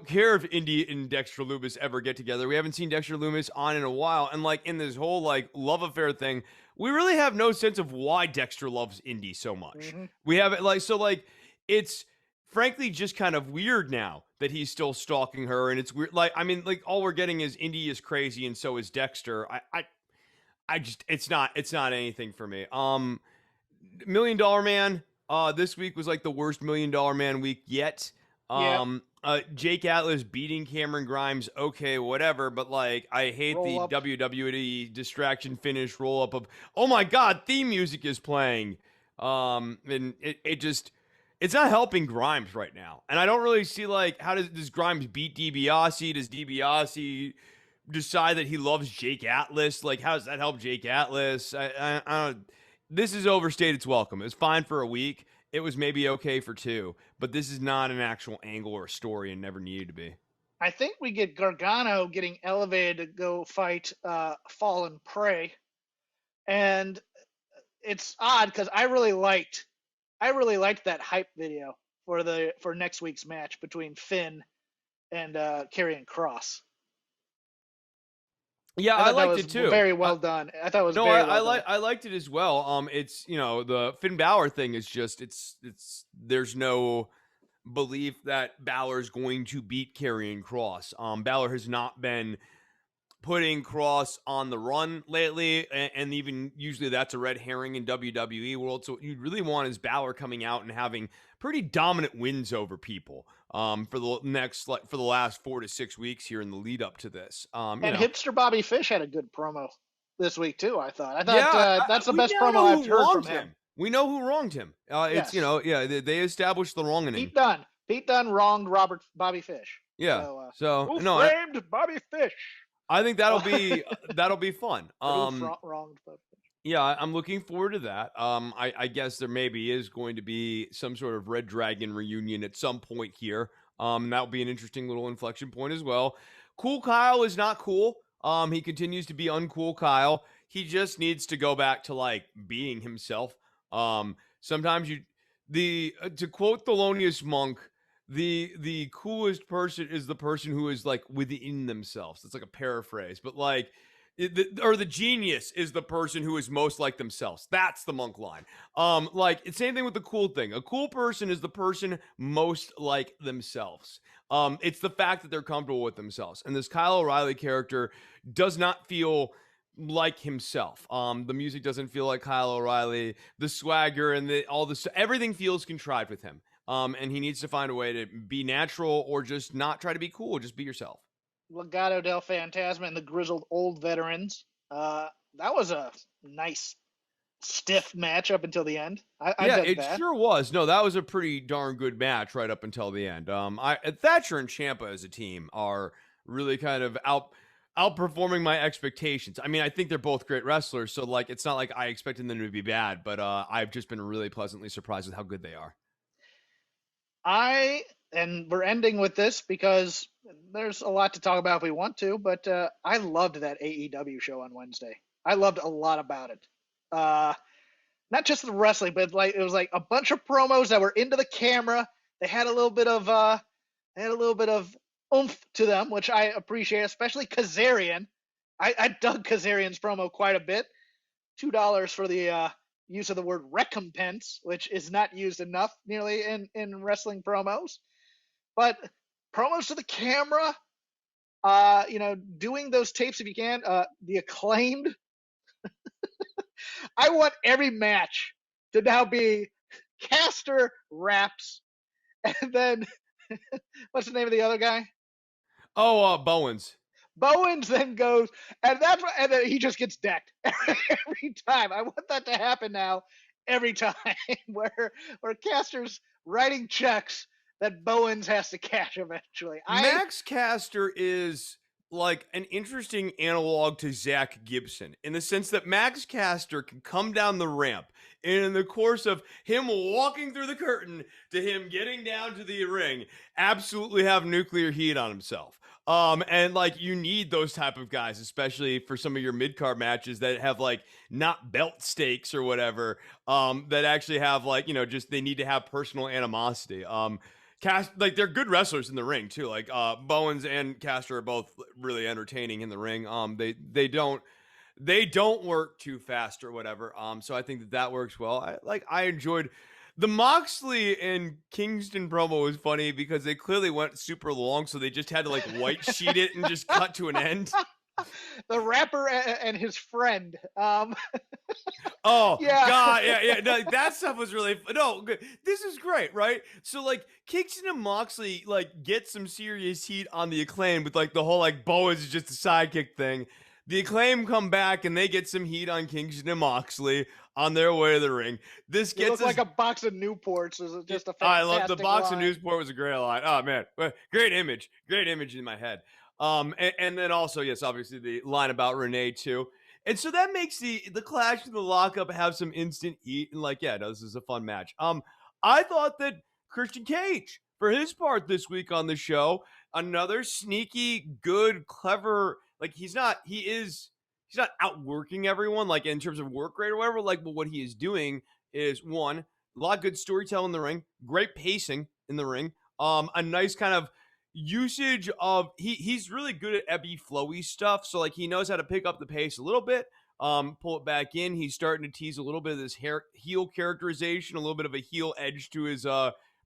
care if Indy and Dexter Lumis ever get together. We haven't seen Dexter Lumis on in a while. And like in this whole like love affair thing, we really have no sense of why Dexter loves Indy so much. Mm-hmm. We have it it's frankly just kind of weird now that he's still stalking her. And it's weird. Like, I mean, like all we're getting is Indy is crazy and so is Dexter. I just, it's not anything for me. $1 Million Man, this week was like the worst $1 Million Man week yet. Jake Atlas beating Cameron Grimes, okay, whatever, but like I hate the WWE distraction finish roll up of, oh my God, theme music is playing. And it's not helping Grimes right now. And I don't really see like, how does Grimes beat DiBiase? Does DiBiase decide that he loves Jake Atlas? Like, how does that help Jake Atlas? I don't. This is overstayed its welcome. It's fine for a week. It was maybe okay for 2, but this is not an actual angle or story and never needed to be. I think we get Gargano getting elevated to go fight Fallen Prey. And it's odd because I really liked that hype video for next week's match between Finn and Karrion Kross. Yeah, I liked it too. Very well done. I thought it was very well done. I liked it as well. It's, the Finn Balor thing is just it's there's no belief that Balor's going to beat Karrion Kross. Balor has not been putting Kross on the run lately, and even usually that's a red herring in WWE world. So what you'd really want is Balor coming out and having pretty dominant wins over people for the last 4 to 6 weeks here in the lead up to this. Hipster Bobby Fish had a good promo this week too. I thought that's the best promo I've heard from him. We know who wronged him. It's they established the wrong in him. Pete Dunne wronged Bobby Fish. Yeah. Who framed Bobby Fish? I think that'll be fun. Wronged Bobby Fish. Yeah, I'm looking forward to that. I guess there maybe is going to be some sort of Red Dragon reunion at some point here. And that will be an interesting little inflection point as well. Cool Kyle is not cool. He continues to be uncool Kyle. He just needs to go back to being himself. Sometimes to quote Thelonious Monk, the coolest person is the person who is within themselves. It's like a paraphrase, but the genius is the person who is most like themselves. That's the Monk line. It's same thing with the cool thing. A cool person is the person most like themselves. It's the fact that they're comfortable with themselves. And this Kyle O'Reilly character does not feel like himself. The music doesn't feel like Kyle O'Reilly. The swagger and everything feels contrived with him. And he needs to find a way to be natural or just not try to be cool. Just be yourself. Legado del Fantasma and the Grizzled Old Veterans. That was a nice, stiff match up until the end. It sure was. No, that was a pretty darn good match right up until the end. Thatcher and Ciampa as a team are really kind of outperforming my expectations. I mean, I think they're both great wrestlers, so it's not like I expected them to be bad, but I've just been really pleasantly surprised with how good they are. And we're ending with this because there's a lot to talk about if we want to, but I loved that AEW show on Wednesday. I loved a lot about it. Not just the wrestling, but it was a bunch of promos that were into the camera. They had a little bit of oomph to them, which I appreciate, especially Kazarian. I dug Kazarian's promo quite a bit. $2 for the use of the word recompense, which is not used enough nearly in wrestling promos. But promos to the camera, doing those tapes if you can, the Acclaimed. I want every match to now be Caster raps, and then what's the name of the other guy? Oh, Bowens. Bowens then goes, and then he just gets decked every time. I want that to happen now every time, where Caster's writing checks that Bowens has to cash eventually. Max Caster is an interesting analog to Zach Gibson in the sense that Max Caster can come down the ramp, and in the course of him walking through the curtain to him getting down to the ring, absolutely have nuclear heat on himself. And you need those type of guys, especially for some of your mid-card matches that have not belt stakes or whatever, that actually have just they need to have personal animosity. They're good wrestlers in the ring too. Bowens and Caster are both really entertaining in the ring. They don't work too fast or whatever. So I think that works well. I enjoyed the Moxley and Kingston promo was funny because they clearly went super long, so they just had to white sheet it and just cut to an end. The rapper and his friend. Oh yeah. God, yeah. No, that stuff was really good. This is great, right? So Kingston and Moxley get some serious heat on the Acclaim with the whole Bowens is just a sidekick thing. The Acclaim come back and they get some heat on Kingston and Moxley on their way to the ring. This gets like a box of Newports. Is just a fantastic I love the box line. of Newport was a great line. Oh man, great image in my head. And then also, yes, obviously the line about Renee too. And so that makes the Clash and the Lockup have some instant heat. And this is a fun match. I thought that Christian Cage, for his part this week on the show, another sneaky, good, clever, he's not outworking everyone, in terms of work rate or whatever, but what he is doing is, one, a lot of good storytelling in the ring, great pacing in the ring, a nice kind of usage of he's really good at ebby flowy stuff. So like he knows how to pick up the pace a little bit, pull it back in. He's starting to tease a little bit of this heel characterization, a little bit of a heel edge to his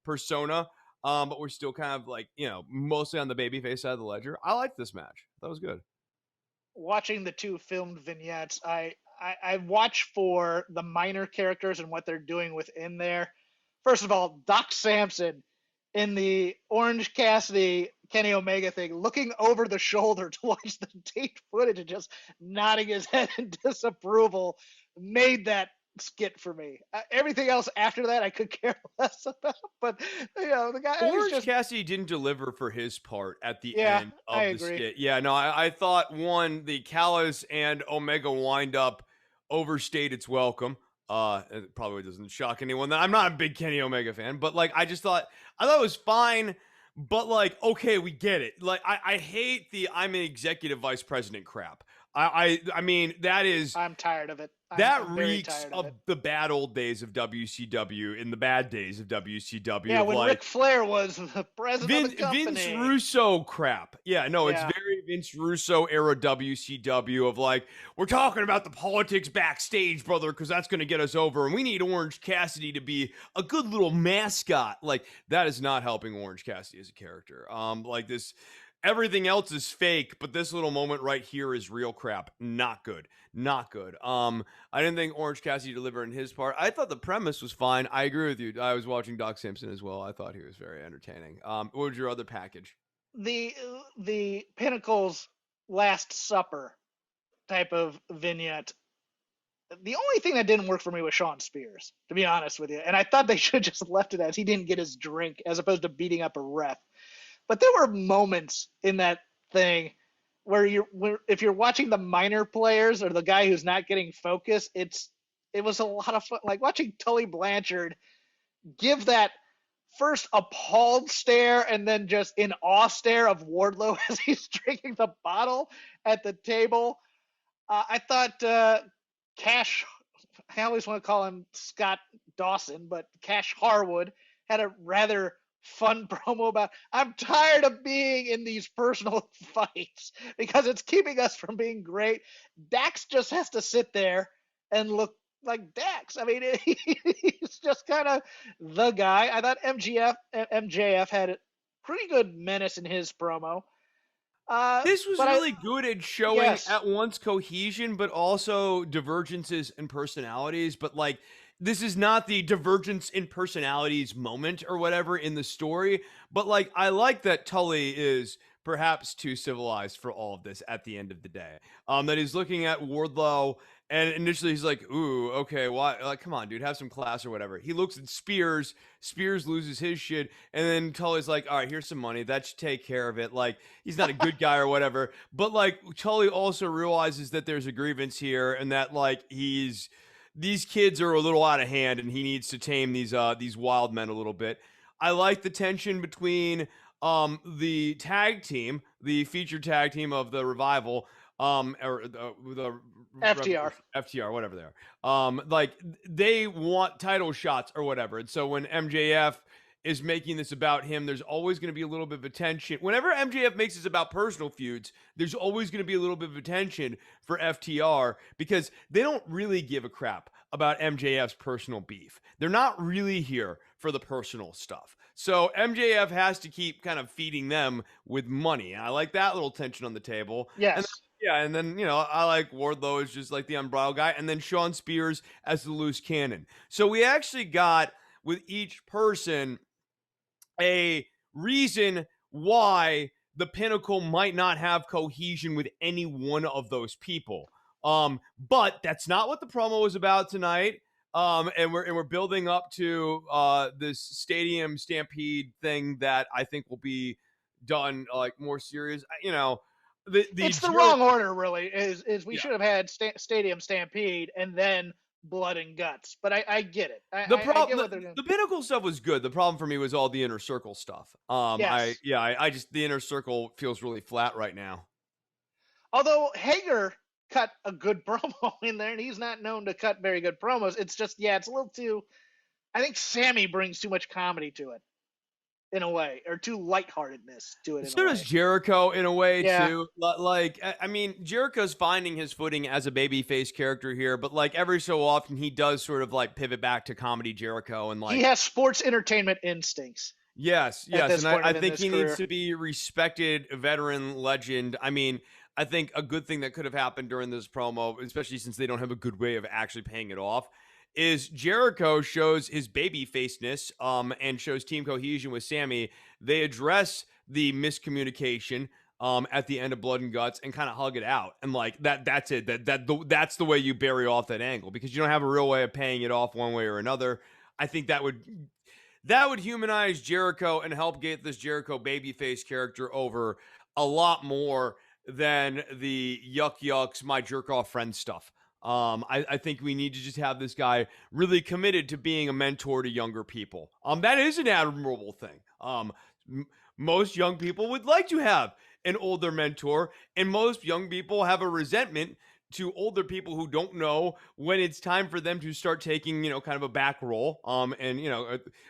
persona. But we're still kind of like, mostly on the babyface side of the ledger. I liked this match. That was good. Watching the two filmed vignettes, I watch for the minor characters and what they're doing within there. First of all, Doc Samson in the Orange Cassidy Kenny Omega thing, looking over the shoulder to watch the taped footage and just nodding his head in disapproval, made that skit for me. Everything else after that I could care less about, but the guy Orange Cassidy didn't deliver for his part at the end of the skit. Yeah, no, I thought the Callis and Omega wind up overstayed its welcome. It probably doesn't shock anyone that I'm not a big Kenny Omega fan, but like I thought it was fine, but like, okay, we get it. Like I hate the I'm an executive vice president crap. I mean, that is, I'm tired of it. I'm reeks of the bad old days of WCW, in the bad days of WCW. Yeah, when Ric Flair was the president of the company. Vince Russo crap. Yeah, no, it's very Vince Russo era WCW of like, we're talking about the politics backstage, brother, because that's going to get us over, and we need Orange Cassidy to be a good little mascot. Like, that is not helping Orange Cassidy as a character. Like this... Everything else is fake, but this little moment right here is real crap. Not good. Not good. I didn't think Orange Cassidy delivered in his part. I thought the premise was fine. I agree with you. I was watching Doc Simpson as well. I thought he was very entertaining. What was your other package? The Pinnacle's Last Supper type of vignette. The only thing that didn't work for me was Shawn Spears, to be honest with you. And I thought they should have just left it as he didn't get his drink as opposed to beating up a ref. But there were moments in that thing where if you're watching the minor players or the guy who's not getting focus, it was a lot of fun. Like watching Tully Blanchard give that first appalled stare and then just in awe stare of Wardlow as he's drinking the bottle at the table. I thought Cash, I always want to call him Scott Dawson, but Cash Harwood had a rather fun promo about, I'm tired of being in these personal fights because it's keeping us from being great. Dax just has to sit there and look like Dax. I mean, he's just kind of the guy. I thought MJF had a pretty good menace in his promo. This was really good at showing at once cohesion, but also divergences in personalities. But like, this is not the divergence in personalities moment or whatever in the story. But like, I like that Tully is perhaps too civilized for all of this at the end of the day. That he's looking at Wardlow and initially he's like, ooh, okay, why? Like, come on, dude, have some class or whatever. He looks at Spears. Spears loses his shit. And then Tully's like, all right, here's some money. That should take care of it. Like, he's not a good guy or whatever. But like, Tully also realizes that there's a grievance here and that like these kids are a little out of hand and he needs to tame these wild men a little bit. I like the tension between the tag team, the featured tag team of the Revival, or the FTR, whatever they are. Like they want title shots or whatever. And so when MJF is making this about him, there's always going to be a little bit of attention. Whenever MJF makes this about personal feuds, there's always going to be a little bit of attention for FTR because they don't really give a crap about MJF's personal beef. They're not really here for the personal stuff. So MJF has to keep kind of feeding them with money. And I like that little tension on the table. Yes. And then, I like Wardlow as just like the unbridled guy. And then Shawn Spears as the loose cannon. So we actually got with each person a reason why the Pinnacle might not have cohesion with any one of those people. But that's not what the promo was about tonight. And we're building up to this Stadium Stampede thing that I think will be done like more serious. It's the wrong order, really. Is we should have had Stadium Stampede and then Blood and Guts, but I get it. I get what they're doing. The Pinnacle stuff was good. The problem for me was all the Inner Circle stuff. I just the Inner Circle feels really flat right now. Although Hager cut a good promo in there, and he's not known to cut very good promos. It's just it's a little too. I think Sammy brings too much comedy to it. in a way, or too lightheartedness to it. So does Jericho in a way too. Like, I mean, Jericho's finding his footing as a babyface character here, but like every so often he does sort of like pivot back to comedy Jericho, and like he has sports entertainment instincts. Yes, and I think he career. needs to be respected veteran legend. I mean, I think a good thing that could have happened during this promo, especially since they don't have a good way of actually paying it off, is Jericho shows his baby faceness and shows team cohesion with Sammy. They address the miscommunication at the end of Blood and Guts and kind of hug it out. And like that's it. That's the way you bury off that angle, because you don't have a real way of paying it off one way or another. I think that would humanize Jericho and help get this Jericho babyface character over a lot more than the yucks, my jerk off friend stuff. I think we need to just have this guy really committed to being a mentor to younger people. That is an admirable thing. Most young people would like to have an older mentor, and most young people have a resentment to older people who don't know when it's time for them to start taking, kind of a back role. And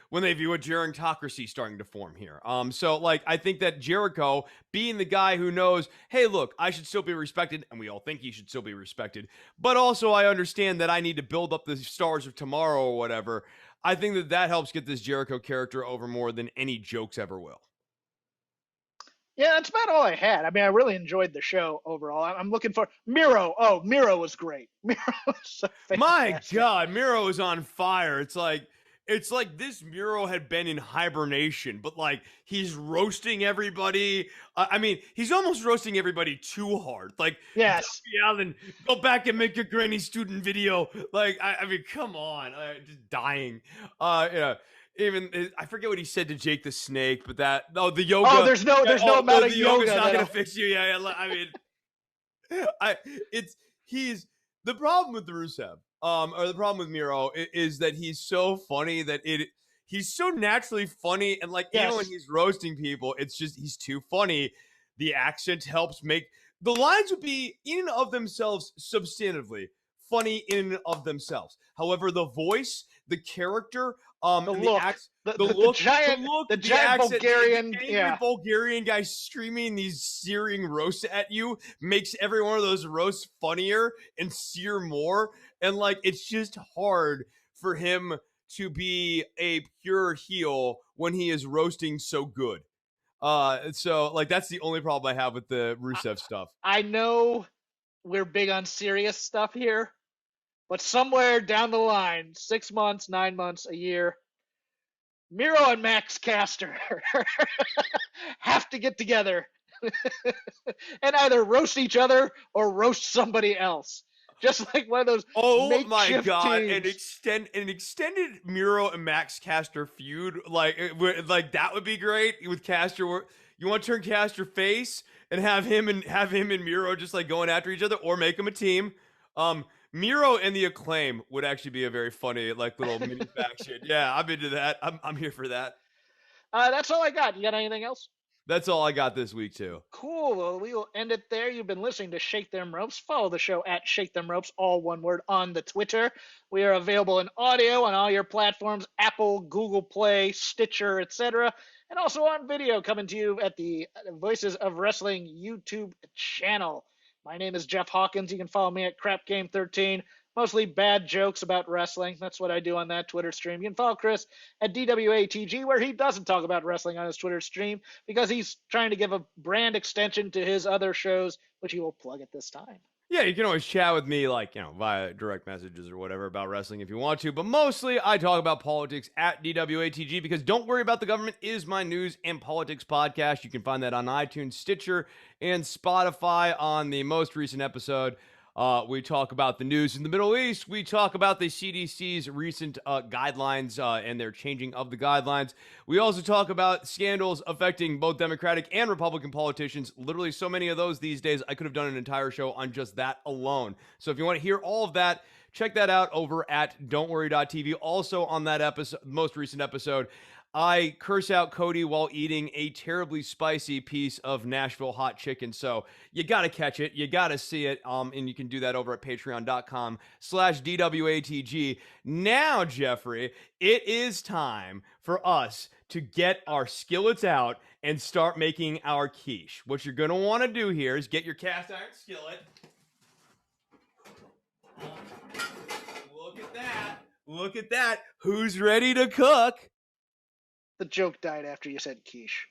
when they view a gerontocracy starting to form here. So like, I think that Jericho being the guy who knows, hey, look, I should still be respected, and we all think he should still be respected, but also I understand that I need to build up the stars of tomorrow or whatever. I think that helps get this Jericho character over more than any jokes ever will. Yeah, that's about all I had. I mean, I really enjoyed the show overall. I'm looking for Miro. Oh, Miro was great. Miro was so fantastic. My God, Miro is on fire. It's like this Miro had been in hibernation, but like he's roasting everybody. I mean, he's almost roasting everybody too hard. Like, yes, Allen, go back and make your granny student video. Like, I mean, come on, just dying. Even I forget what he said to Jake the Snake, but the yoga. Oh, there's no amount of yoga. Yoga's not gonna fix you. Yeah. I mean, he's the problem with Rusev, or the problem with Miro is that he's so funny that he's so naturally funny, and like even when he's roasting people, it's just he's too funny. The accent helps make the lines would be in and of themselves substantively funny in and of themselves. However, the voice, the character, the giant Bulgarian, Bulgarian guy streaming these searing roasts at you makes every one of those roasts funnier and sear more. And like, it's just hard for him to be a pure heel when he is roasting so good. So like, that's the only problem I have with the Rusev stuff. I know we're big on serious stuff here, but somewhere down the line, 6 months, 9 months, a year, Miro and Max Caster have to get together and either roast each other or roast somebody else. Just like one of those. Oh my God! Teams. An extended Miro and Max Caster feud, like that would be great with Caster. You want to turn Caster face and have him and Miro just like going after each other, or make them a team. Miro and the Acclaim would actually be a very funny, like, little mini faction. Yeah, I'm into that. I'm here for that. That's all I got. You got anything else? That's all I got this week, too. Cool. Well, we will end it there. You've been listening to Shake Them Ropes. Follow the show at Shake Them Ropes, all one word, on the Twitter. We are available in audio on all your platforms, Apple, Google Play, Stitcher, etc., and also on video, coming to you at the Voices of Wrestling YouTube channel. My name is Jeff Hawkins. You can follow me at CrapGame13. Mostly bad jokes about wrestling. That's what I do on that Twitter stream. You can follow Chris at DWATG, where he doesn't talk about wrestling on his Twitter stream because he's trying to give a brand extension to his other shows, which he will plug at this time. Yeah, you can always chat with me, like, via direct messages or whatever about wrestling if you want to. But mostly, I talk about politics at DWATG because Don't Worry About the Government is my news and politics podcast. You can find that on iTunes, Stitcher, and Spotify. On the most recent episode, we talk about the news in the Middle East. We talk about the CDC's recent guidelines and their changing of the guidelines. We also talk about scandals affecting both Democratic and Republican politicians. Literally so many of those these days, I could have done an entire show on just that alone. So if you want to hear all of that, check that out over at don'tworry.tv. Also on that episode, most recent episode, I curse out Cody while eating a terribly spicy piece of Nashville hot chicken. So you got to catch it. You got to see it. And you can do that over at patreon.com/DWATG. Now, Jeffrey, it is time for us to get our skillets out and start making our quiche. What you're going to want to do here is get your cast iron skillet. Look at that. Look at that. Who's ready to cook? The joke died after you said quiche.